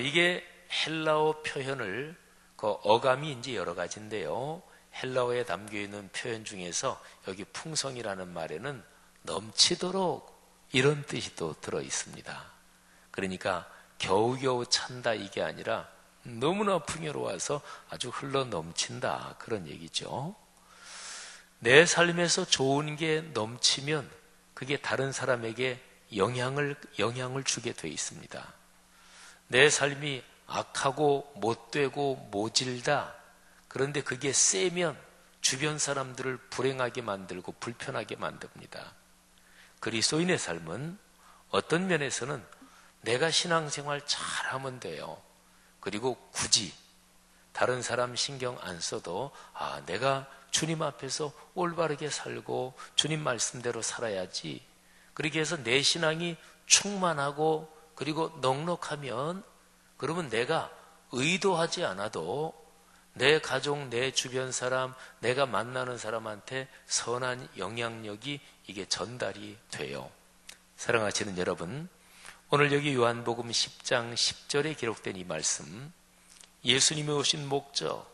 이게 헬라어 표현을, 그 어감이 이제 여러 가지인데요. 헬라어에 담겨있는 표현 중에서 여기 풍성이라는 말에는 넘치도록 이런 뜻이 또 들어 있습니다. 그러니까 겨우겨우 찬다, 이게 아니라 너무나 풍요로워서 아주 흘러 넘친다, 그런 얘기죠. 내 삶에서 좋은 게 넘치면 그게 다른 사람에게 영향을 주게 돼 있습니다. 내 삶이 악하고 못되고 모질다, 그런데 그게 세면 주변 사람들을 불행하게 만들고 불편하게 만듭니다. 그리스도인의 삶은 어떤 면에서는 내가 신앙생활 잘하면 돼요. 그리고 굳이 다른 사람 신경 안 써도 내가 주님 앞에서 올바르게 살고 주님 말씀대로 살아야지, 그렇게 해서 내 신앙이 충만하고 그리고 넉넉하면, 그러면 내가 의도하지 않아도 내 가족, 내 주변 사람, 내가 만나는 사람한테 선한 영향력이 이게 전달이 돼요. 사랑하시는 여러분, 오늘 여기 요한복음 10장 10절에 기록된 이 말씀, 예수님이 오신 목적,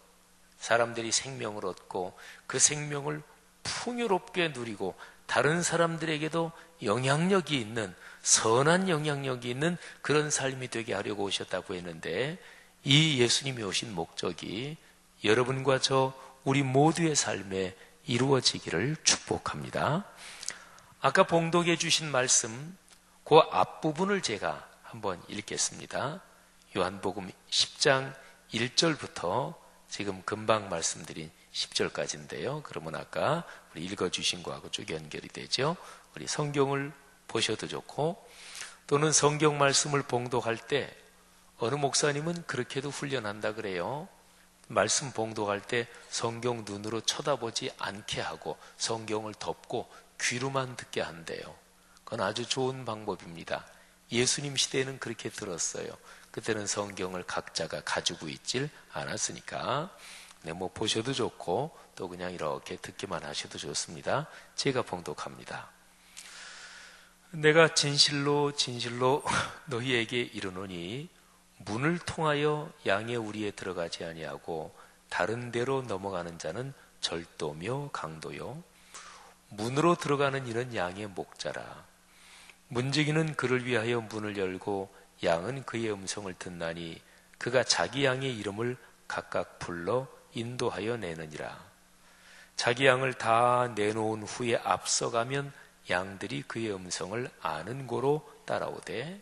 사람들이 생명을 얻고 그 생명을 풍요롭게 누리고 다른 사람들에게도 영향력이 있는, 선한 영향력이 있는 그런 삶이 되게 하려고 오셨다고 했는데, 이 예수님이 오신 목적이 여러분과 저 우리 모두의 삶에 이루어지기를 축복합니다. 아까 봉독해 주신 말씀, 그 앞부분을 제가 한번 읽겠습니다. 요한복음 10장 1절부터 지금 금방 말씀드린 10절까지인데요. 그러면 아까 우리 읽어주신 거하고 쭉 연결이 되죠. 우리 성경을 보셔도 좋고, 또는 성경 말씀을 봉독할 때 어느 목사님은 그렇게도 훈련한다 그래요. 말씀 봉독할 때 성경 눈으로 쳐다보지 않게 하고 성경을 덮고 귀로만 듣게 한대요. 그건 아주 좋은 방법입니다. 예수님 시대에는 그렇게 들었어요. 그때는 성경을 각자가 가지고 있질 않았으니까. 네, 뭐 보셔도 좋고 또 그냥 이렇게 듣기만 하셔도 좋습니다. 제가 봉독합니다. 내가 진실로 진실로 너희에게 이르노니 문을 통하여 양의 우리에 들어가지 아니하고 다른 데로 넘어가는 자는 절도며 강도요 문으로 들어가는 이는 양의 목자라. 문지기는 그를 위하여 문을 열고 양은 그의 음성을 듣나니 그가 자기 양의 이름을 각각 불러 인도하여 내느니라. 자기 양을 다 내놓은 후에 앞서가면 양들이 그의 음성을 아는 고로 따라오되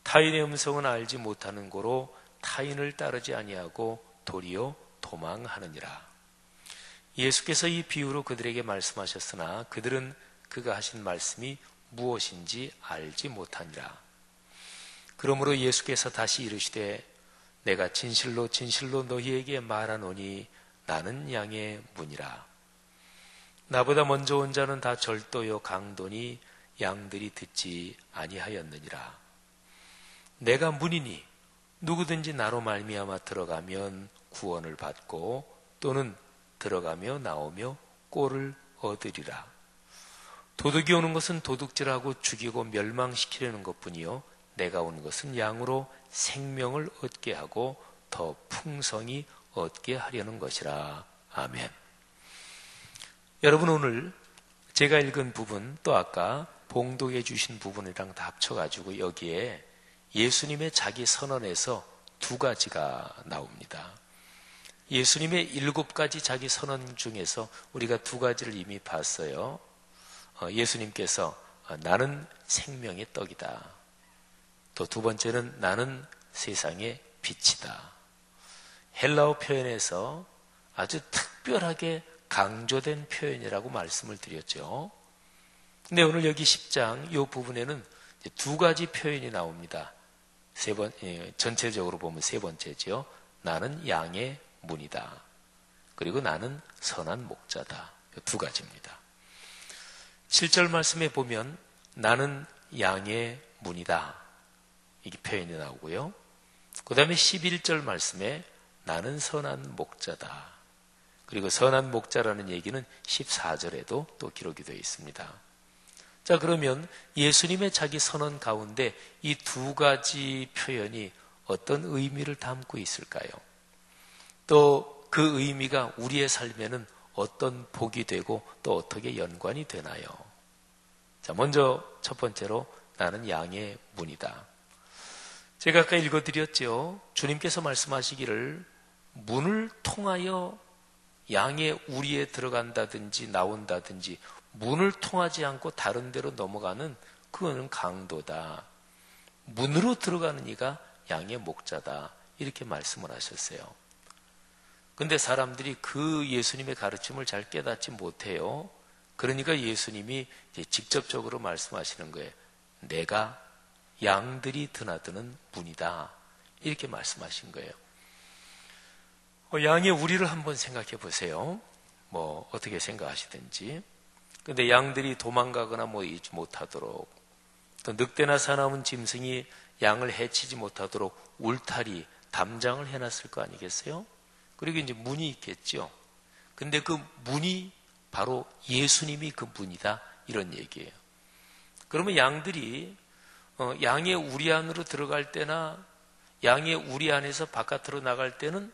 타인의 음성은 알지 못하는 고로 타인을 따르지 아니하고 도리어 도망하느니라. 예수께서 이 비유로 그들에게 말씀하셨으나 그들은 그가 하신 말씀이 무엇인지 알지 못하니라. 그러므로 예수께서 다시 이르시되 내가 진실로 진실로 너희에게 말하노니 나는 양의 문이라. 나보다 먼저 온 자는 다 절도요 강도니 양들이 듣지 아니하였느니라. 내가 문이니 누구든지 나로 말미암아 들어가면 구원을 받고 또는 들어가며 나오며 꼴을 얻으리라. 도둑이 오는 것은 도둑질하고 죽이고 멸망시키려는 것뿐이요 내가 온 것은 양으로 생명을 얻게 하고 더 풍성히 얻게 하려는 것이라. 아멘. 여러분, 오늘 제가 읽은 부분 또 아까 봉독해 주신 부분이랑 다 합쳐가지고 여기에 예수님의 자기 선언에서 두 가지가 나옵니다. 예수님의 7가지 자기 선언 중에서 우리가 두 가지를 이미 봤어요. 예수님께서 나는 생명의 떡이다. 또 두 번째는 나는 세상의 빛이다. 헬라어 표현에서 아주 특별하게 강조된 표현이라고 말씀을 드렸죠. 근데 오늘 여기 10장 이 부분에는 두 가지 표현이 나옵니다. 전체적으로 보면 세 번째죠. 나는 양의 문이다. 그리고 나는 선한 목자다. 두 가지입니다. 7절 말씀에 보면 나는 양의 문이다. 이게 표현이 나오고요. 그 다음에 11절 말씀에 나는 선한 목자다. 그리고 선한 목자라는 얘기는 14절에도 또 기록이 되어 있습니다. 자, 그러면 예수님의 자기 선언 가운데 이 두 가지 표현이 어떤 의미를 담고 있을까요? 또 그 의미가 우리의 삶에는 어떤 복이 되고 또 어떻게 연관이 되나요? 자, 먼저 첫 번째로 나는 양의 문이다. 제가 아까 읽어드렸죠. 주님께서 말씀하시기를 문을 통하여 양의 우리에 들어간다든지 나온다든지 문을 통하지 않고 다른 데로 넘어가는 그거는 강도다. 문으로 들어가는 이가 양의 목자다. 이렇게 말씀을 하셨어요. 근데 사람들이 그 예수님의 가르침을 잘 깨닫지 못해요. 그러니까 예수님이 이제 직접적으로 말씀하시는 거예요. 내가 양들이 드나드는 문이다. 이렇게 말씀하신 거예요. 양의 우리를 한번 생각해 보세요. 뭐 어떻게 생각하시든지. 근데 양들이 도망가거나 모이지 못하도록, 또 늑대나 사나운 짐승이 양을 해치지 못하도록 울타리, 담장을 해놨을 거 아니겠어요? 그리고 이제 문이 있겠죠. 근데 그 문이 바로 예수님이 그 문이다, 이런 얘기예요. 그러면 양들이 양의 우리 안으로 들어갈 때나 양의 우리 안에서 바깥으로 나갈 때는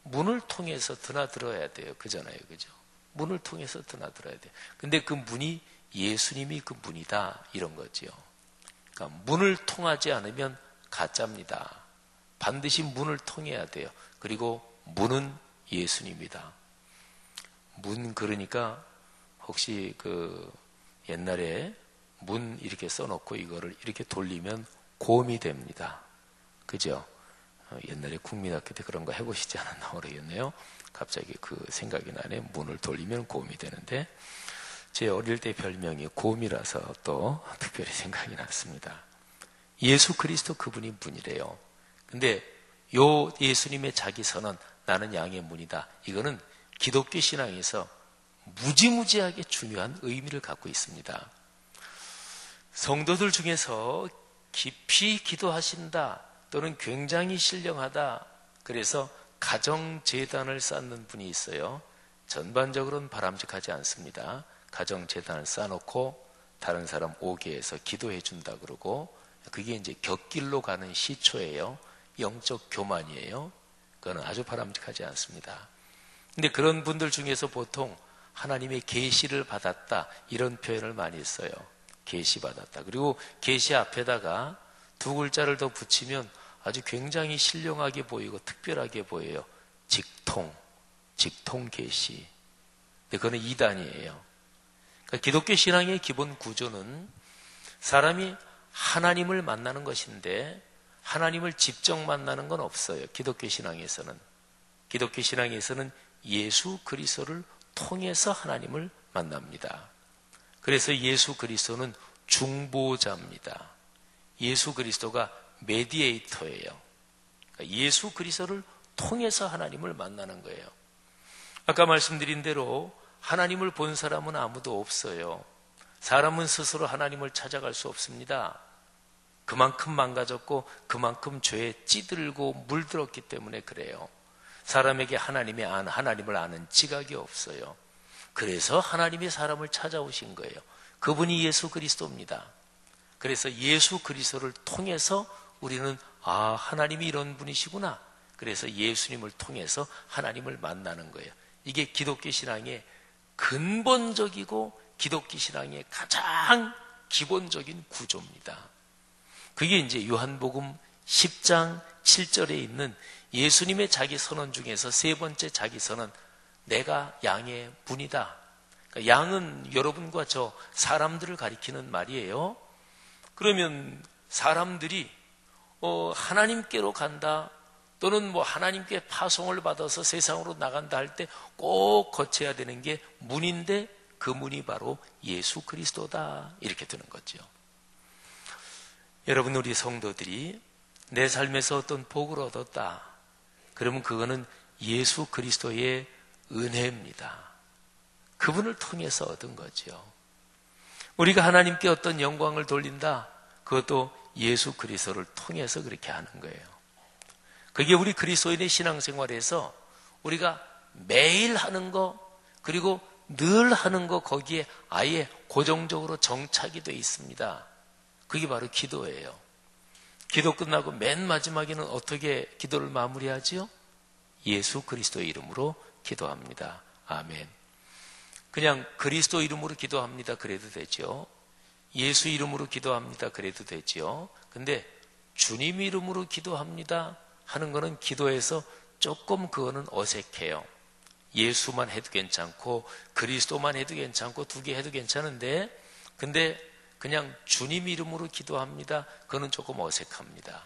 문을 통해서 드나들어야 돼요. 그잖아요. 그죠? 문을 통해서 드나들어야 돼요. 근데 그 문이 예수님이 그 문이다. 이런 거죠. 그러니까 문을 통하지 않으면 가짜입니다. 반드시 문을 통해야 돼요. 그리고 문은 예수님이다. 문, 그러니까 혹시 그 옛날에 문 이렇게 써놓고 이거를 이렇게 돌리면 곰이 됩니다. 그죠? 옛날에 국민학교 때 그런 거 해보시지 않았나 모르겠네요. 갑자기 그 생각이 나네. 문을 돌리면 곰이 되는데 제 어릴 때 별명이 곰이라서 또 특별히 생각이 났습니다. 예수 그리스도 그분이 문이래요. 근데 요 예수님의 자기 선언, 나는 양의 문이다. 이거는 기독교 신앙에서 무지무지하게 중요한 의미를 갖고 있습니다. 성도들 중에서 깊이 기도하신다 또는 굉장히 신령하다, 그래서 가정재단을 쌓는 분이 있어요. 전반적으로는 바람직하지 않습니다. 가정재단을 쌓아놓고 다른 사람 오게 해서 기도해 준다 그러고, 그게 이제 곁길로 가는 시초예요. 영적 교만이에요. 그건 아주 바람직하지 않습니다. 근데 그런 분들 중에서 보통 하나님의 계시를 받았다 이런 표현을 많이 써요. 계시 받았다. 그리고 계시 앞에다가 두 글자를 더 붙이면 아주 굉장히 신령하게 보이고 특별하게 보여요. 직통 계시. 근데 그건 이단이에요. 그러니까 기독교 신앙의 기본 구조는 사람이 하나님을 만나는 것인데 하나님을 직접 만나는 건 없어요. 기독교 신앙에서는 예수 그리스도를 통해서 하나님을 만납니다. 그래서 예수 그리스도는 중보자입니다. 예수 그리스도가 메디에이터예요. 그러니까 예수 그리스도를 통해서 하나님을 만나는 거예요. 아까 말씀드린 대로 하나님을 본 사람은 아무도 없어요. 사람은 스스로 하나님을 찾아갈 수 없습니다. 그만큼 망가졌고 그만큼 죄에 찌들고 물들었기 때문에 그래요. 사람에게 하나님을 아는 지각이 없어요. 그래서 하나님이 사람을 찾아오신 거예요. 그분이 예수 그리스도입니다. 그래서 예수 그리스도를 통해서 우리는 하나님이 이런 분이시구나. 그래서 예수님을 통해서 하나님을 만나는 거예요. 이게 기독교 신앙의 근본적이고 기독교 신앙의 가장 기본적인 구조입니다. 그게 이제 요한복음 10장 7절에 있는 예수님의 자기 선언 중에서 세 번째 자기 선언, 내가 양의 문이다. 그러니까 양은 여러분과 저 사람들을 가리키는 말이에요. 그러면 사람들이 하나님께로 간다 또는 하나님께 파송을 받아서 세상으로 나간다 할 때 꼭 거쳐야 되는 게 문인데, 그 문이 바로 예수 그리스도다, 이렇게 되는 거죠. 여러분, 우리 성도들이 내 삶에서 어떤 복을 얻었다 그러면 그거는 예수 그리스도의 은혜입니다. 그분을 통해서 얻은 거죠. 우리가 하나님께 어떤 영광을 돌린다, 그것도 예수 그리스도를 통해서 그렇게 하는 거예요. 그게 우리 그리스도인의 신앙생활에서 우리가 매일 하는 거, 그리고 늘 하는 거, 거기에 아예 고정적으로 정착이 되어 있습니다. 그게 바로 기도예요. 기도 끝나고 맨 마지막에는 어떻게 기도를 마무리하지요? 예수 그리스도의 이름으로 기도합니다. 아멘. 그냥 그리스도 이름으로 기도합니다 그래도 되죠. 예수 이름으로 기도합니다 그래도 되죠. 근데 주님 이름으로 기도합니다 하는 거는 기도에서 조금 그거는 어색해요. 예수만 해도 괜찮고 그리스도만 해도 괜찮고 두 개 해도 괜찮은데, 근데 그냥 주님 이름으로 기도합니다, 그거는 조금 어색합니다.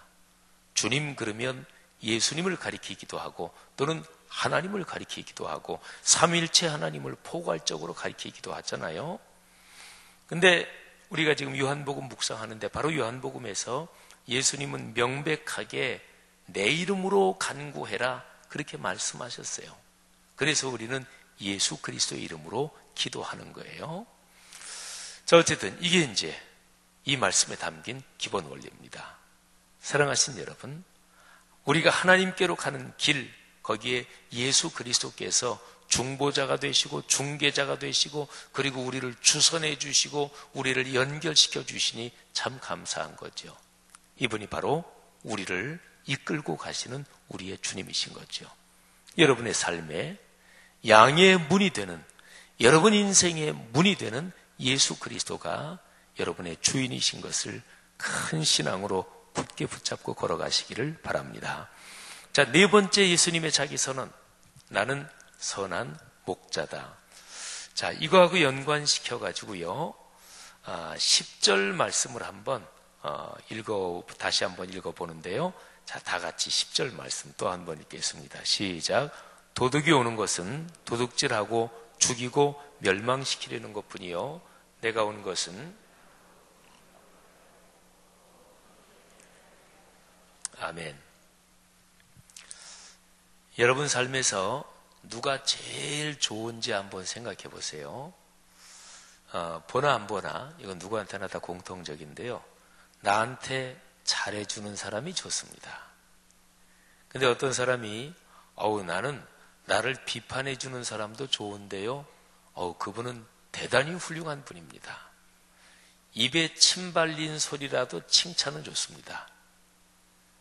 주님 그러면 예수님을 가리키기도 하고 또는 하나님을 가리키기도 하고 삼위일체 하나님을 포괄적으로 가리키기도 하잖아요. 근데 우리가 지금 요한복음 묵상하는데 바로 요한복음에서 예수님은 명백하게 내 이름으로 간구해라 그렇게 말씀하셨어요. 그래서 우리는 예수 그리스도의 이름으로 기도하는 거예요. 자, 어쨌든 이게 이제 이 말씀에 담긴 기본 원리입니다. 사랑하신 여러분, 우리가 하나님께로 가는 길, 거기에 예수 그리스도께서 중보자가 되시고 중개자가 되시고 그리고 우리를 주선해 주시고 우리를 연결시켜 주시니 참 감사한 거죠. 이분이 바로 우리를 이끌고 가시는 우리의 주님이신 거죠. 여러분의 삶에 양의 문이 되는, 여러분 인생의 문이 되는 예수 그리스도가 여러분의 주인이신 것을 큰 신앙으로 굳게 붙잡고 걸어가시기를 바랍니다. 자, 네 번째 예수님의 자기 선언. 나는 선한 목자다. 자, 이거하고 연관시켜가지고요, 10절 말씀을 한번 다시 한번 읽어보는데요. 자, 다 같이 10절 말씀 또 한번 읽겠습니다. 시작. 도둑이 오는 것은 도둑질하고 죽이고 멸망시키려는 것뿐이요, 내가 온 것은 아멘. 여러분 삶에서 누가 제일 좋은지 한번 생각해 보세요. 보나 안 보나 이건 누구한테나 다 공통적인데요. 나한테 잘해주는 사람이 좋습니다. 근데 어떤 사람이 나는 나를 비판해주는 사람도 좋은데요, 그분은 대단히 훌륭한 분입니다. 입에 침 발린 소리라도 칭찬은 좋습니다.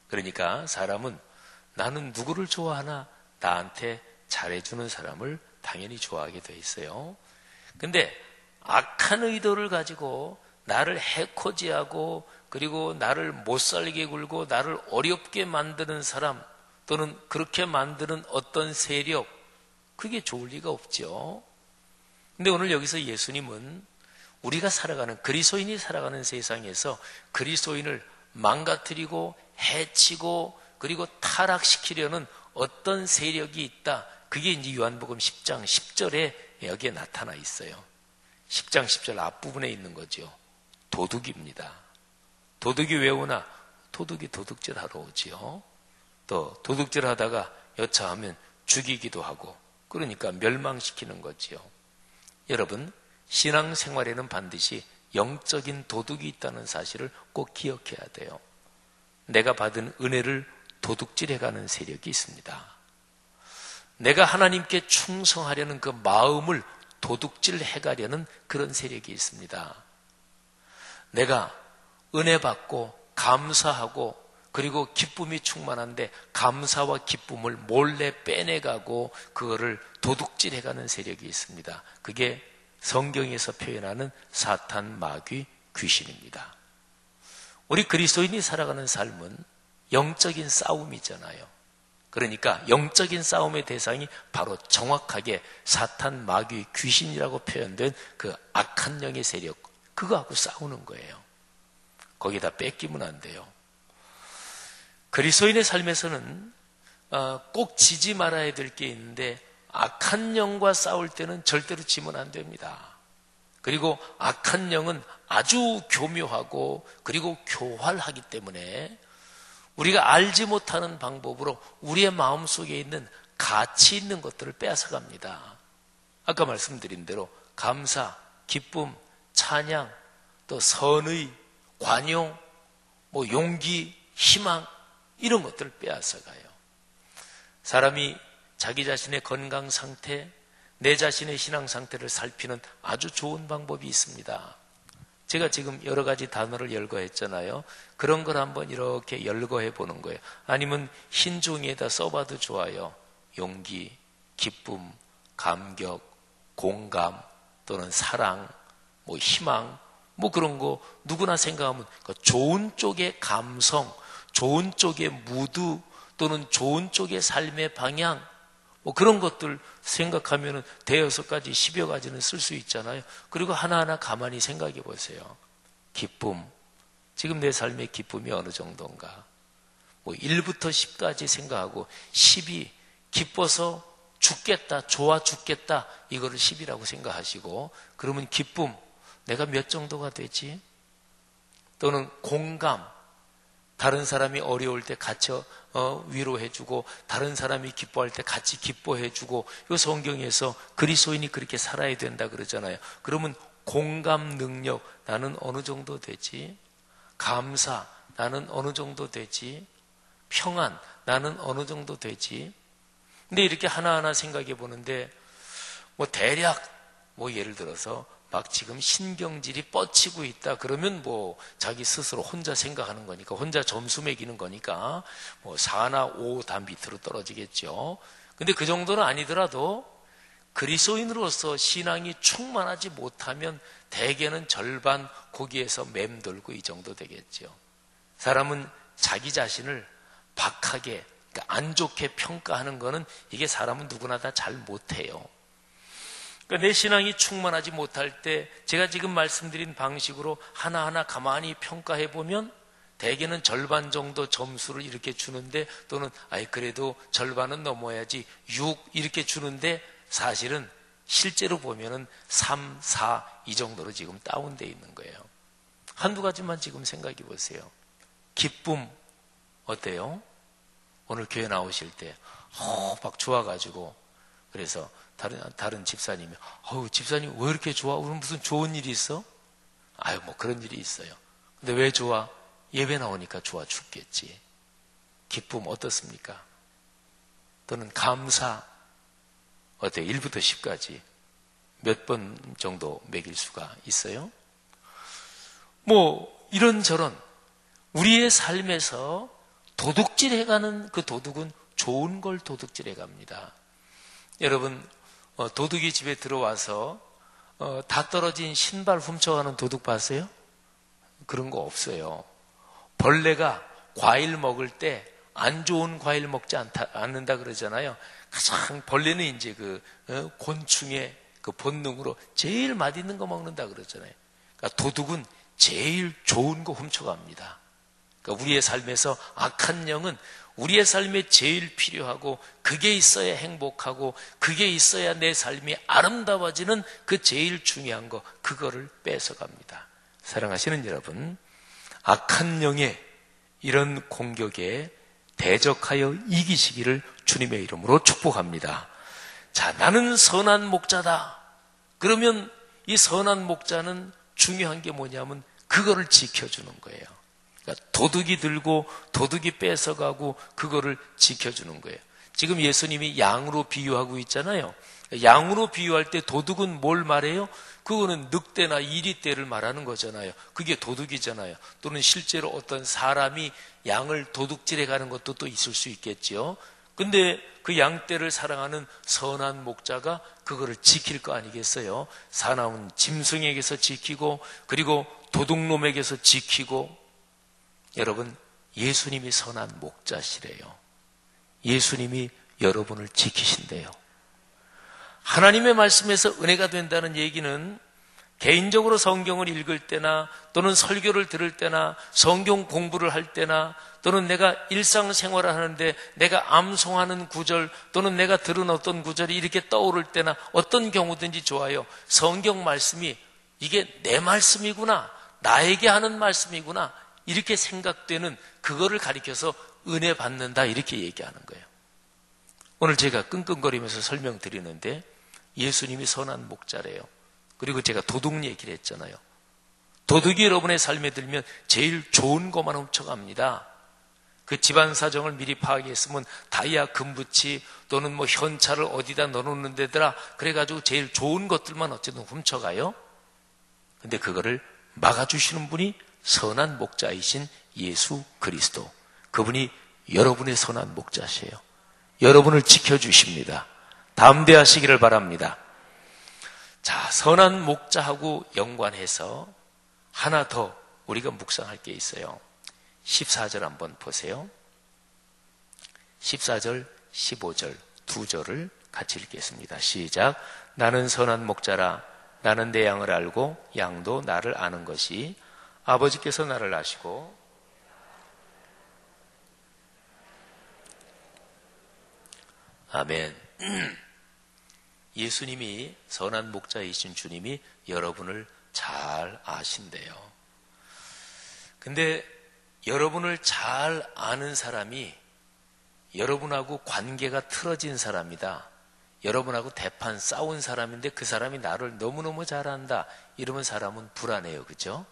그러니까 사람은 나는 누구를 좋아하나, 나한테 잘해주는 사람을 당연히 좋아하게 돼 있어요. 근데 악한 의도를 가지고 나를 해코지하고 그리고 나를 못살게 굴고 나를 어렵게 만드는 사람, 또는 그렇게 만드는 어떤 세력, 그게 좋을 리가 없죠. 근데 오늘 여기서 예수님은 우리가 살아가는, 그리스도인이 살아가는 세상에서 그리스도인을 망가뜨리고 해치고 그리고 타락시키려는 어떤 세력이 있다, 그게 이제 요한복음 10장 10절에 여기에 나타나 있어요. 10장 10절 앞부분에 있는 거죠. 도둑입니다. 도둑이 왜 오나? 도둑이 도둑질 하러 오지요. 또 도둑질 하다가 여차하면 죽이기도 하고, 그러니까 멸망시키는 거지요. 여러분, 신앙생활에는 반드시 영적인 도둑이 있다는 사실을 꼭 기억해야 돼요. 내가 받은 은혜를 도둑질해가는 세력이 있습니다. 내가 하나님께 충성하려는 그 마음을 도둑질해가려는 그런 세력이 있습니다. 내가 은혜 받고 감사하고 그리고 기쁨이 충만한데 감사와 기쁨을 몰래 빼내가고 그거를 도둑질해가는 세력이 있습니다. 그게 성경에서 표현하는 사탄, 마귀, 귀신입니다. 우리 그리스도인이 살아가는 삶은 영적인 싸움이잖아요. 그러니까 영적인 싸움의 대상이 바로 정확하게 사탄, 마귀, 귀신이라고 표현된 그 악한 영의 세력, 그거하고 싸우는 거예요. 거기다 뺏기면 안 돼요. 그리스도인의 삶에서는 꼭 지지 말아야 될 게 있는데, 악한 영과 싸울 때는 절대로 지면 안 됩니다. 그리고 악한 영은 아주 교묘하고 그리고 교활하기 때문에 우리가 알지 못하는 방법으로 우리의 마음속에 있는 가치 있는 것들을 빼앗아갑니다. 아까 말씀드린 대로 감사, 기쁨, 찬양, 또 선의, 관용, 용기, 희망, 이런 것들을 빼앗아가요. 사람이 자기 자신의 건강 상태, 내 자신의 신앙 상태를 살피는 아주 좋은 방법이 있습니다. 제가 지금 여러 가지 단어를 열거했잖아요. 그런 걸 한번 이렇게 열거해 보는 거예요. 아니면 흰 종이에다 써봐도 좋아요. 용기, 기쁨, 감격, 공감, 또는 사랑, 희망, 그런 거 누구나 생각하면 좋은 쪽의 감성, 좋은 쪽의 무드, 또는 좋은 쪽의 삶의 방향, 그런 것들 생각하면 대여섯 가지, 10여 가지는 쓸 수 있잖아요. 그리고 하나하나 가만히 생각해 보세요. 기쁨, 지금 내 삶의 기쁨이 어느 정도인가? 1부터 10까지 생각하고 10이 기뻐서 죽겠다, 좋아 죽겠다, 이거를 10이라고 생각하시고, 그러면 기쁨, 내가 몇 정도가 되지? 또는 공감, 다른 사람이 어려울 때 같이 위로해주고, 다른 사람이 기뻐할 때 같이 기뻐해주고, 이 성경에서 그리스도인이 그렇게 살아야 된다 그러잖아요. 그러면 공감 능력, 나는 어느 정도 되지? 감사, 나는 어느 정도 되지? 평안, 나는 어느 정도 되지? 근데 이렇게 하나하나 생각해 보는데 뭐 대략 뭐 예를 들어서 막 지금 신경질이 뻗치고 있다 그러면 뭐 자기 스스로 혼자 생각하는 거니까 혼자 점수 매기는 거니까 뭐 4나 5 다 밑으로 떨어지겠죠. 근데 그 정도는 아니더라도 그리스도인으로서 신앙이 충만하지 못하면 대개는 절반 거기에서 맴돌고 이 정도 되겠죠. 사람은 자기 자신을 박하게 그러니까 안 좋게 평가하는 거는 이게 사람은 누구나 다 잘 못해요. 그러니까 내 신앙이 충만하지 못할 때 제가 지금 말씀드린 방식으로 하나하나 가만히 평가해 보면 대개는 절반 정도 점수를 이렇게 주는데 또는 그래도 절반은 넘어야지 6 이렇게 주는데 사실은 실제로 보면은 3, 4 이 정도로 지금 다운되어 있는 거예요. 한두 가지만 지금 생각해 보세요. 기쁨 어때요? 오늘 교회 나오실 때 막 좋아가지고 그래서 다른 집사님이 집사님 왜 이렇게 좋아? 오늘 무슨 좋은 일이 있어? 뭐 그런 일이 있어요. 근데 왜 좋아? 예배 나오니까 좋아 죽겠지. 기쁨 어떻습니까? 또는 감사 어때요? 1부터 10까지 몇 번 정도 매길 수가 있어요? 뭐 이런저런 우리의 삶에서 도둑질해가는 그 도둑은 좋은 걸 도둑질해갑니다. 여러분 도둑이 집에 들어와서 다 떨어진 신발 훔쳐가는 도둑 봤어요? 그런 거 없어요. 벌레가 과일 먹을 때 안 좋은 과일 먹지 않는다 그러잖아요. 가장 벌레는 이제 그 곤충의 그 본능으로 제일 맛있는 거 먹는다 그러잖아요. 그러니까 도둑은 제일 좋은 거 훔쳐갑니다. 그러니까 우리의 삶에서 악한 영은 우리의 삶에 제일 필요하고 그게 있어야 행복하고 그게 있어야 내 삶이 아름다워지는 그 제일 중요한 거 그거를 뺏어갑니다. 사랑하시는 여러분, 악한 영의 이런 공격에 대적하여 이기시기를 주님의 이름으로 축복합니다. 자, 나는 선한 목자다. 그러면 이 선한 목자는 중요한 게 뭐냐면 그거를 지켜주는 거예요. 그러니까 도둑이 들고 도둑이 뺏어가고 그거를 지켜주는 거예요. 지금 예수님이 양으로 비유하고 있잖아요. 양으로 비유할 때 도둑은 뭘 말해요? 그거는 늑대나 이리떼를 말하는 거잖아요. 그게 도둑이잖아요. 또는 실제로 어떤 사람이 양을 도둑질해 가는 것도 또 있을 수 있겠죠. 근데 그 양떼를 사랑하는 선한 목자가 그거를 지킬 거 아니겠어요? 사나운 짐승에게서 지키고 그리고 도둑놈에게서 지키고. 여러분, 예수님이 선한 목자시래요. 예수님이 여러분을 지키신대요. 하나님의 말씀에서 은혜가 된다는 얘기는 개인적으로 성경을 읽을 때나 또는 설교를 들을 때나 성경 공부를 할 때나 또는 내가 일상생활을 하는데 내가 암송하는 구절 또는 내가 들은 어떤 구절이 이렇게 떠오를 때나 어떤 경우든지 좋아요. 성경 말씀이 이게 내 말씀이구나, 나에게 하는 말씀이구나 이렇게 생각되는 그거를 가리켜서 은혜 받는다 이렇게 얘기하는 거예요. 오늘 제가 끙끙거리면서 설명드리는데 예수님이 선한 목자래요. 그리고 제가 도둑 얘기를 했잖아요. 도둑이 여러분의 삶에 들면 제일 좋은 것만 훔쳐갑니다. 그 집안 사정을 미리 파악했으면 다이아 금붙이 또는 뭐 현찰을 어디다 넣어놓는 데더라 그래가지고 제일 좋은 것들만 어쨌든 훔쳐가요. 근데 그거를 막아주시는 분이 선한 목자이신 예수 그리스도. 그분이 여러분의 선한 목자시에요. 여러분을 지켜주십니다. 담대하시기를 바랍니다. 자, 선한 목자하고 연관해서 하나 더 우리가 묵상할 게 있어요. 14절 한번 보세요. 14절, 15절 두 절을 같이 읽겠습니다. 시작. 나는 선한 목자라. 나는 내 양을 알고 양도 나를 아는 것이 아버지께서 나를 아시고 아멘. 예수님이 선한 목자이신 주님이 여러분을 잘 아신대요. 근데 여러분을 잘 아는 사람이 여러분하고 관계가 틀어진 사람이다. 여러분하고 대판 싸운 사람인데 그 사람이 나를 너무너무 잘 안다. 이러면 사람은 불안해요. 그죠?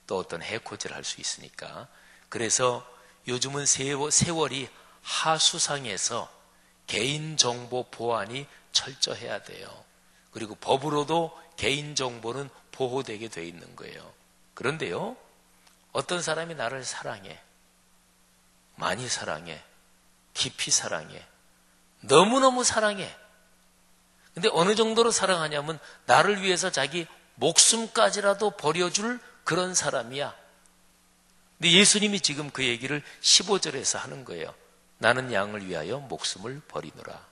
또 어떤 해코지를 할 수 있으니까. 그래서 요즘은 세월이 하수상에서 개인정보 보안이 철저해야 돼요. 그리고 법으로도 개인정보는 보호되게 돼 있는 거예요. 그런데요, 어떤 사람이 나를 사랑해, 많이 사랑해, 깊이 사랑해, 너무너무 사랑해. 근데 어느 정도로 사랑하냐면 나를 위해서 자기 목숨까지라도 버려줄 그런 사람이야. 근데 예수님이 지금 그 얘기를 15절에서 하는 거예요. 나는 양을 위하여 목숨을 버리노라.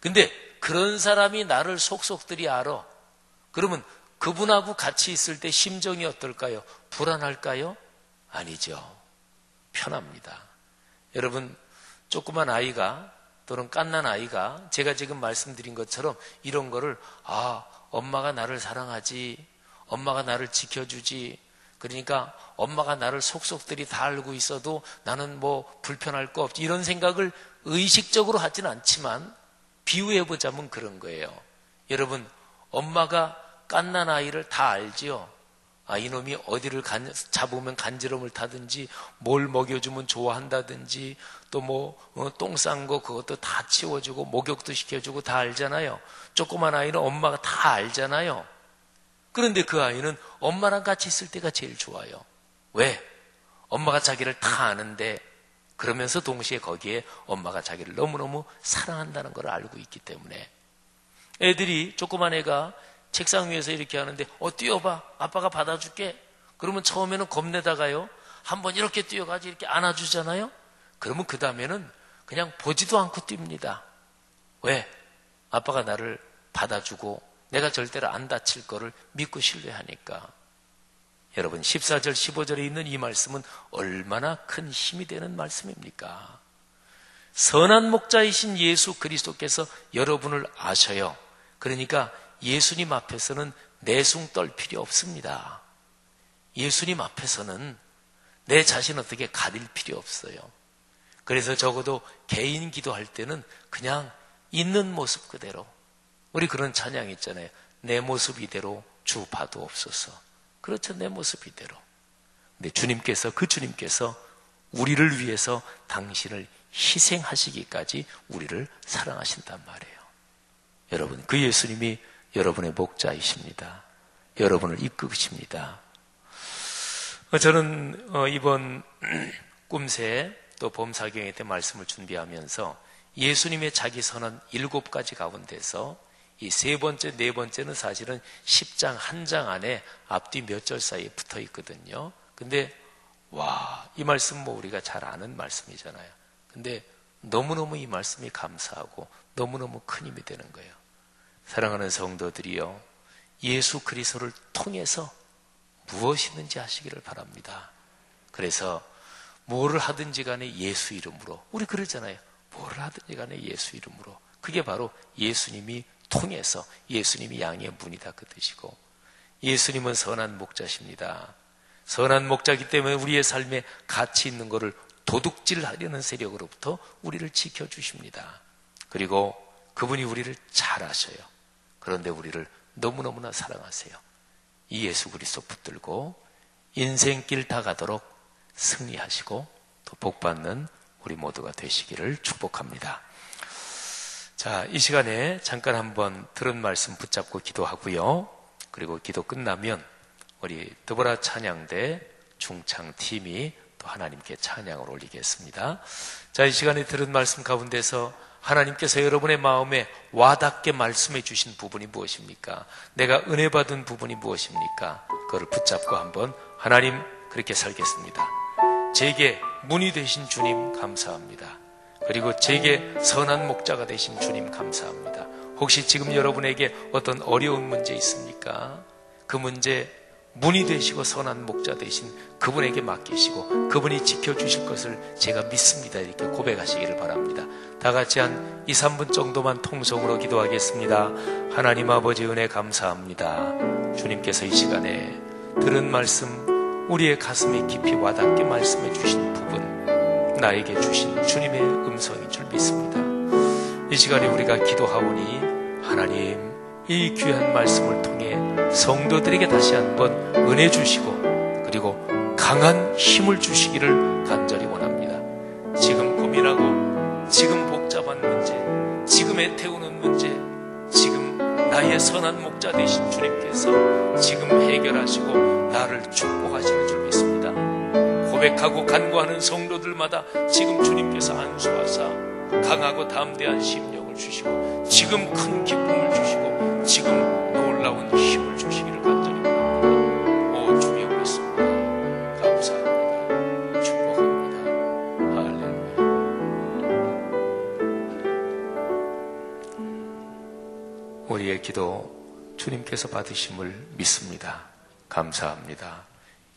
근데 그런 사람이 나를 속속들이 알아. 그러면 그분하고 같이 있을 때 심정이 어떨까요? 불안할까요? 아니죠. 편합니다. 여러분, 조그만 아이가 또는 갓난 아이가 제가 지금 말씀드린 것처럼 이런 거를 엄마가 나를 사랑하지, 엄마가 나를 지켜주지, 그러니까 엄마가 나를 속속들이 다 알고 있어도 나는 뭐 불편할 거 없지, 이런 생각을 의식적으로 하진 않지만 비유해보자면 그런 거예요. 여러분, 엄마가 갓난 아이를 다 알지요. 이놈이 어디를 잡으면 간지럼을 타든지, 뭘 먹여주면 좋아한다든지, 또 똥 싼 거 그것도 다 치워주고 목욕도 시켜주고 다 알잖아요. 조그만 아이는 엄마가 다 알잖아요. 그런데 그 아이는 엄마랑 같이 있을 때가 제일 좋아요. 왜? 엄마가 자기를 다 아는데, 그러면서 동시에 거기에 엄마가 자기를 너무너무 사랑한다는 걸 알고 있기 때문에. 애들이, 조그만 애가 책상 위에서 이렇게 하는데 뛰어봐, 아빠가 받아줄게. 그러면 처음에는 겁내다가요, 한번 이렇게 뛰어가지고 이렇게 안아주잖아요. 그러면 그 다음에는 그냥 보지도 않고 뜁니다. 왜? 아빠가 나를 받아주고 내가 절대로 안 다칠 거를 믿고 신뢰하니까. 여러분, 14절 15절에 있는 이 말씀은 얼마나 큰 힘이 되는 말씀입니까? 선한 목자이신 예수 그리스도께서 여러분을 아셔요. 그러니까 예수님 앞에서는 내숭 떨 필요 없습니다. 예수님 앞에서는 내 자신 어떻게 가릴 필요 없어요. 그래서 적어도 개인 기도할 때는 그냥 있는 모습 그대로, 우리 그런 찬양 있잖아요. 내 모습 이대로 주 봐두옵소서. 그렇죠, 내 모습 이대로. 근데 그 주님께서 우리를 위해서 당신을 희생하시기까지 우리를 사랑하신단 말이에요. 여러분, 그 예수님이 여러분의 목자이십니다. 여러분을 이끄십니다. 저는 이번 꿈새 또 봄사경회 때 말씀을 준비하면서 예수님의 자기 선언 7가지 가운데서 이 3번째, 4번째는 사실은 10장 한 장 안에 앞뒤 몇 절 사이에 붙어 있거든요. 근데 이 말씀 우리가 잘 아는 말씀이잖아요. 근데 너무너무 이 말씀이 감사하고 너무너무 큰 힘이 되는 거예요. 사랑하는 성도들이요, 예수 그리스도를 통해서 무엇이든지 하시기를 바랍니다. 그래서 뭐를 하든지 간에 예수 이름으로, 우리 그러잖아요. 뭐를 하든지 간에 예수 이름으로. 그게 바로 예수님이 통해서, 예수님이 양의 문이다 그 뜻이고, 예수님은 선한 목자십니다. 선한 목자이기 때문에 우리의 삶에 가치 있는 것을 도둑질하려는 세력으로부터 우리를 지켜주십니다. 그리고 그분이 우리를 잘 아셔요. 그런데 우리를 너무너무나 사랑하세요. 이 예수 그리스도 붙들고 인생길 다 가도록 승리하시고 또 복받는 우리 모두가 되시기를 축복합니다. 자, 이 시간에 잠깐 한번 들은 말씀 붙잡고 기도하고요. 그리고 기도 끝나면 우리 드보라 찬양대 중창팀이 또 하나님께 찬양을 올리겠습니다. 자, 이 시간에 들은 말씀 가운데서 하나님께서 여러분의 마음에 와닿게 말씀해 주신 부분이 무엇입니까? 내가 은혜 받은 부분이 무엇입니까? 그거를 붙잡고 한번 하나님 그렇게 살겠습니다. 제게 문이 되신 주님 감사합니다. 그리고 제게 선한 목자가 되신 주님 감사합니다. 혹시 지금 여러분에게 어떤 어려운 문제 있습니까? 그 문제 문이 되시고 선한 목자 되신 그분에게 맡기시고 그분이 지켜주실 것을 제가 믿습니다. 이렇게 고백하시기를 바랍니다. 다 같이 한 2, 3분 정도만 통성으로 기도하겠습니다. 하나님 아버지 은혜 감사합니다. 주님께서 이 시간에 들은 말씀, 우리의 가슴에 깊이 와닿게 말씀해 주신 부분, 나에게 주신 주님의 음성인 줄 믿습니다. 이 시간에 우리가 기도하오니 하나님, 이 귀한 말씀을 통해 성도들에게 다시 한번 은혜 주시고 그리고 강한 힘을 주시기를 간절히 원합니다. 지금 고민하고 지금 복잡 복잡한 문제, 지금 애태우는 문제, 지금 나의 선한 목자 되신 주님께서 지금 해결하시고 나를 축복하시는 줄 믿습니다. 고백하고 간구하는 성도들마다 지금 주님께서 안수하사 강하고 담대한 심령을 주시고 지금 큰 기쁨을 주시고 지금 놀라운 힘을 주시기를 간절히 바랍니다. 오 주여 믿습니다. 감사합니다. 축복합니다. 할렐루야. 우리의 기도 주님께서 받으심을 믿습니다. 감사합니다.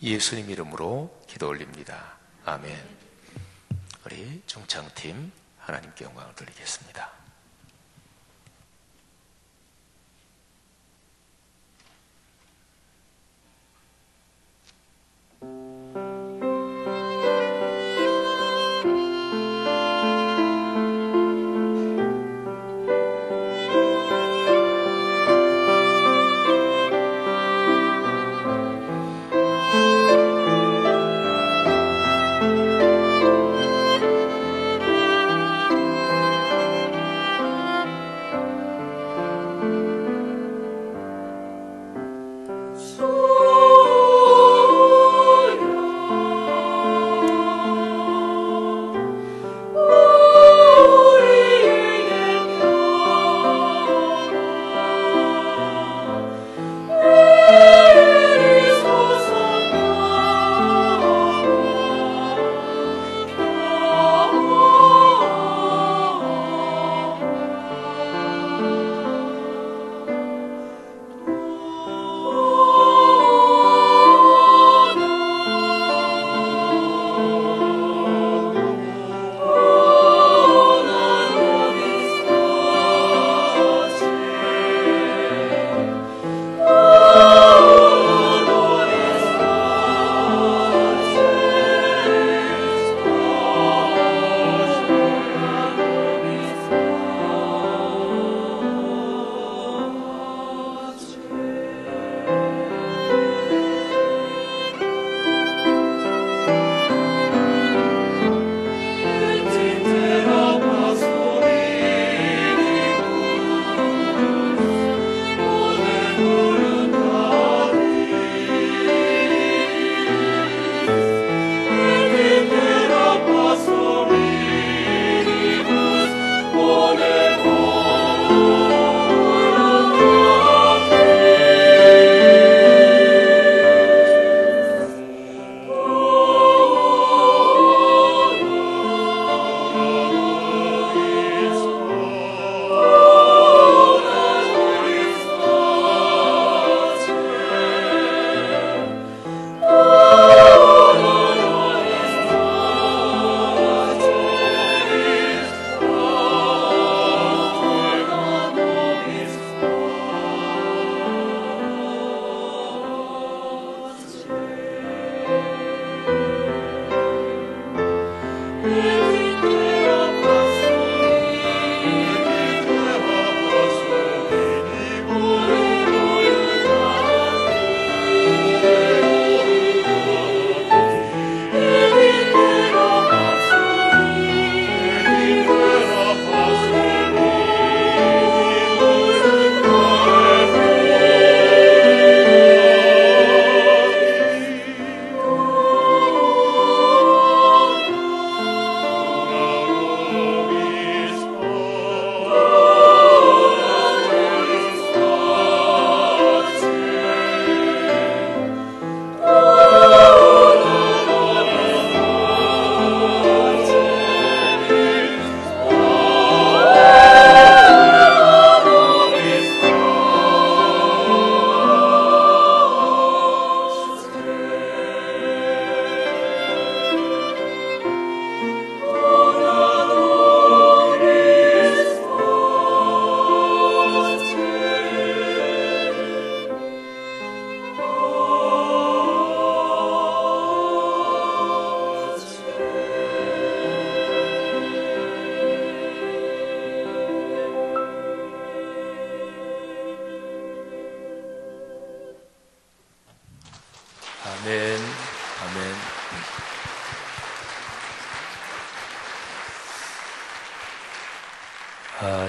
예수님 이름으로 기도 올립니다. 아멘. 우리 중창팀 하나님께 영광을 돌리겠습니다.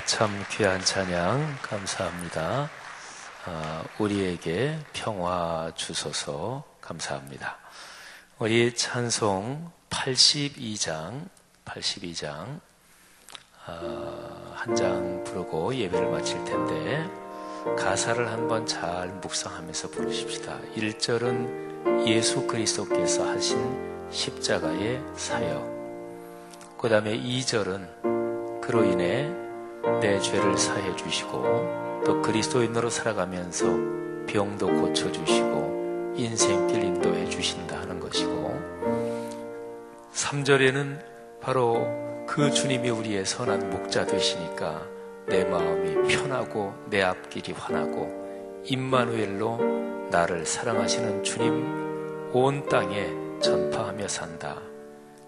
참 귀한 찬양 감사합니다. 우리에게 평화 주소서 감사합니다. 우리 찬송 82장 한 장 부르고 예배를 마칠 텐데 가사를 한번 잘 묵상하면서 부르십시다. 1절은 예수 그리스도께서 하신 십자가의 사역, 그 다음에 2절은 그로 인해 내 죄를 사해 주시고 또 그리스도인으로 살아가면서 병도 고쳐주시고 인생길 인도해 주신다 하는 것이고, 3절에는 바로 그 주님이 우리의 선한 목자 되시니까 내 마음이 편하고 내 앞길이 환하고 임마누엘로 나를 사랑하시는 주님 온 땅에 전파하며 산다.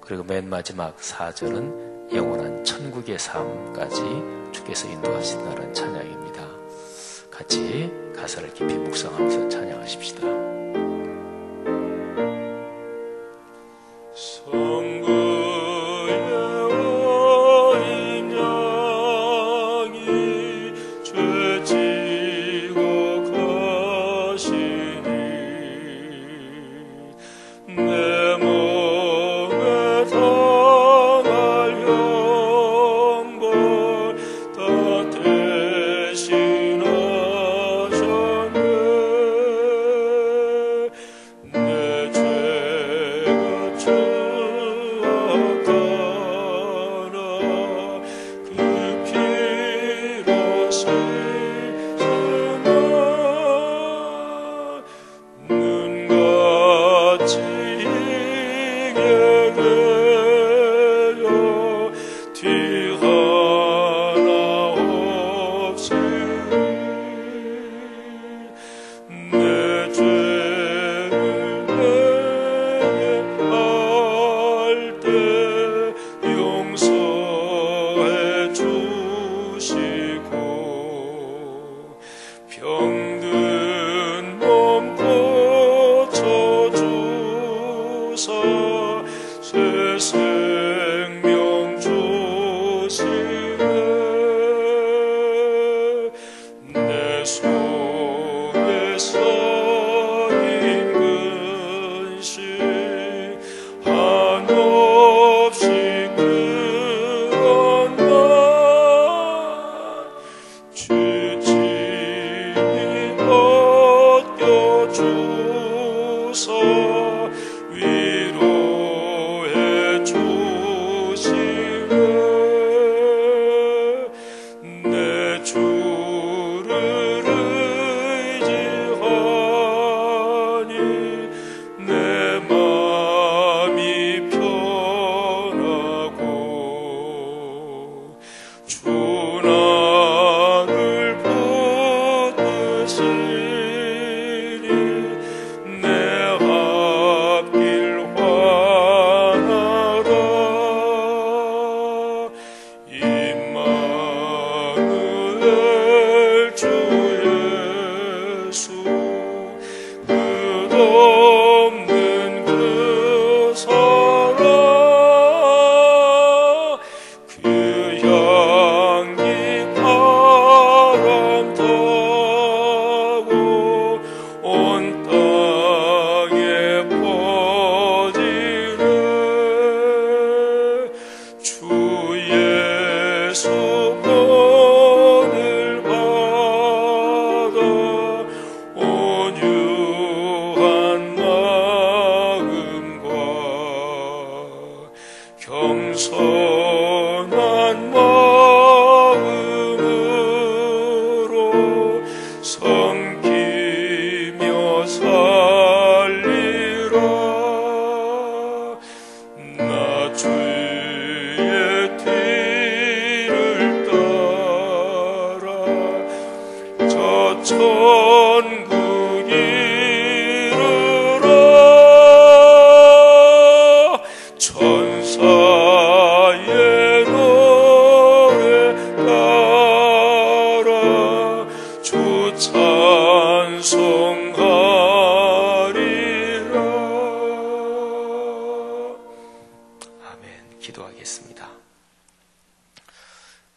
그리고 맨 마지막 4절은 영원한 천국의 삶까지 주께서 인도하신다는 찬양입니다. 같이 가사를 깊이 묵상하면서 찬양하십시다.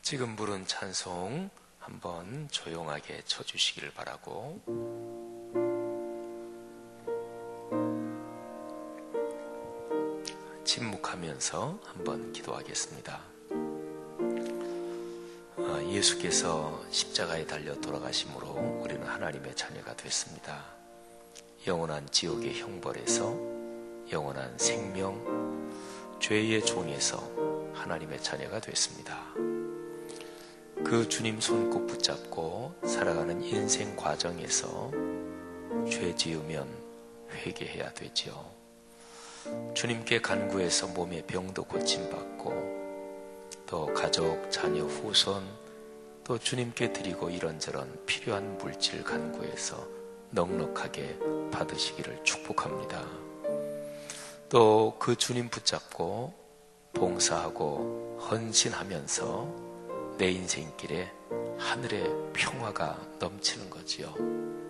지금 부른 찬송 한번 조용하게 쳐주시기를 바라고, 침묵하면서 한번 기도하겠습니다. 예수께서 십자가에 달려 돌아가심으로 우리는 하나님의 자녀가 됐습니다. 영원한 지옥의 형벌에서 영원한 생명, 죄의 종에서 하나님의 자녀가 됐습니다. 그 주님 손 꼭 붙잡고 살아가는 인생 과정에서 죄 지으면 회개해야 되지요. 주님께 간구해서 몸의 병도 고침받고, 또 가족, 자녀, 후손, 또 주님께 드리고 이런저런 필요한 물질 간구해서 넉넉하게 받으시기를 축복합니다. 또 그 주님 붙잡고 봉사하고 헌신하면서 내 인생길에 하늘의 평화가 넘치는 거지요.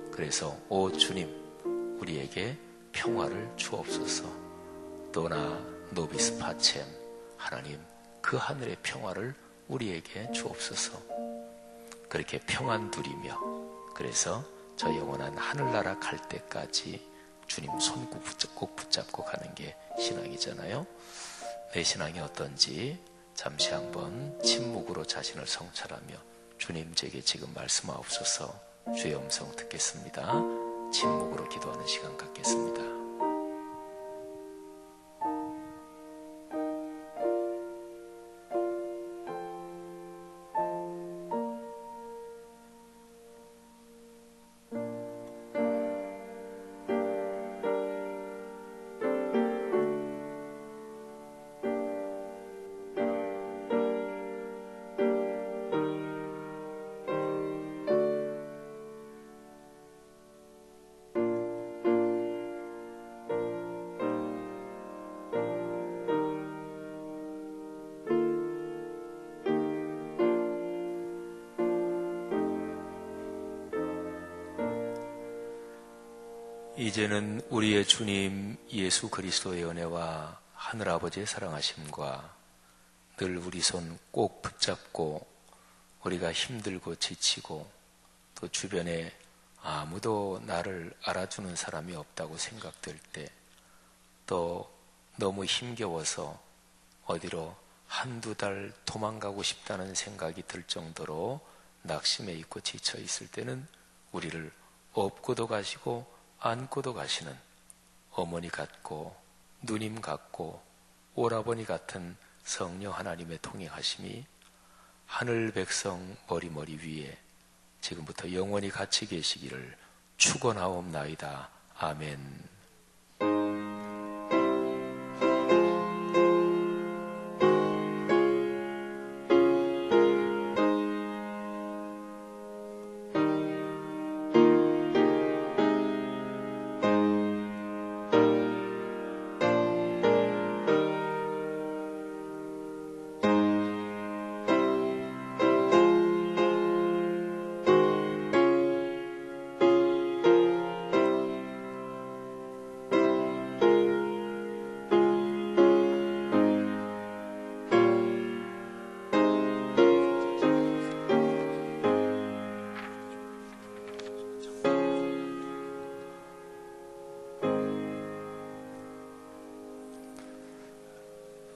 그래서 오 주님, 우리에게 평화를 주옵소서. 또나 노비스 파쳔, 하나님 그 하늘의 평화를 우리에게 주옵소서. 그렇게 평안 누리며, 그래서 저 영원한 하늘나라 갈 때까지 주님 손 꼭 붙잡고 가는 게 신앙이잖아요. 내 신앙이 어떤지 잠시 한번 침묵으로 자신을 성찰하며 주님 제게 지금 말씀하옵소서. 주의 음성 듣겠습니다. 침묵으로 기도하는 시간 갖겠습니다. 이제는 우리의 주님 예수 그리스도의 은혜와 하늘아버지의 사랑하심과 늘 우리 손 꼭 붙잡고 우리가 힘들고 지치고 또 주변에 아무도 나를 알아주는 사람이 없다고 생각될 때, 또 너무 힘겨워서 어디로 한두 달 도망가고 싶다는 생각이 들 정도로 낙심해 있고 지쳐 있을 때는 우리를 업고도 가시고 안고도 가시는 어머니 같고 누님 같고 오라버니 같은 성령 하나님의 통행하심이 하늘 백성 머리머리 위에 지금부터 영원히 같이 계시기를 축원하옵나이다. 아멘.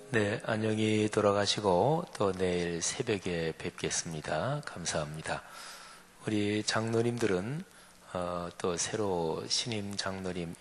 네, 안녕히 돌아가시고 또 내일 새벽에 뵙겠습니다. 감사합니다. 우리 장로님들은 또 새로 신임 장로님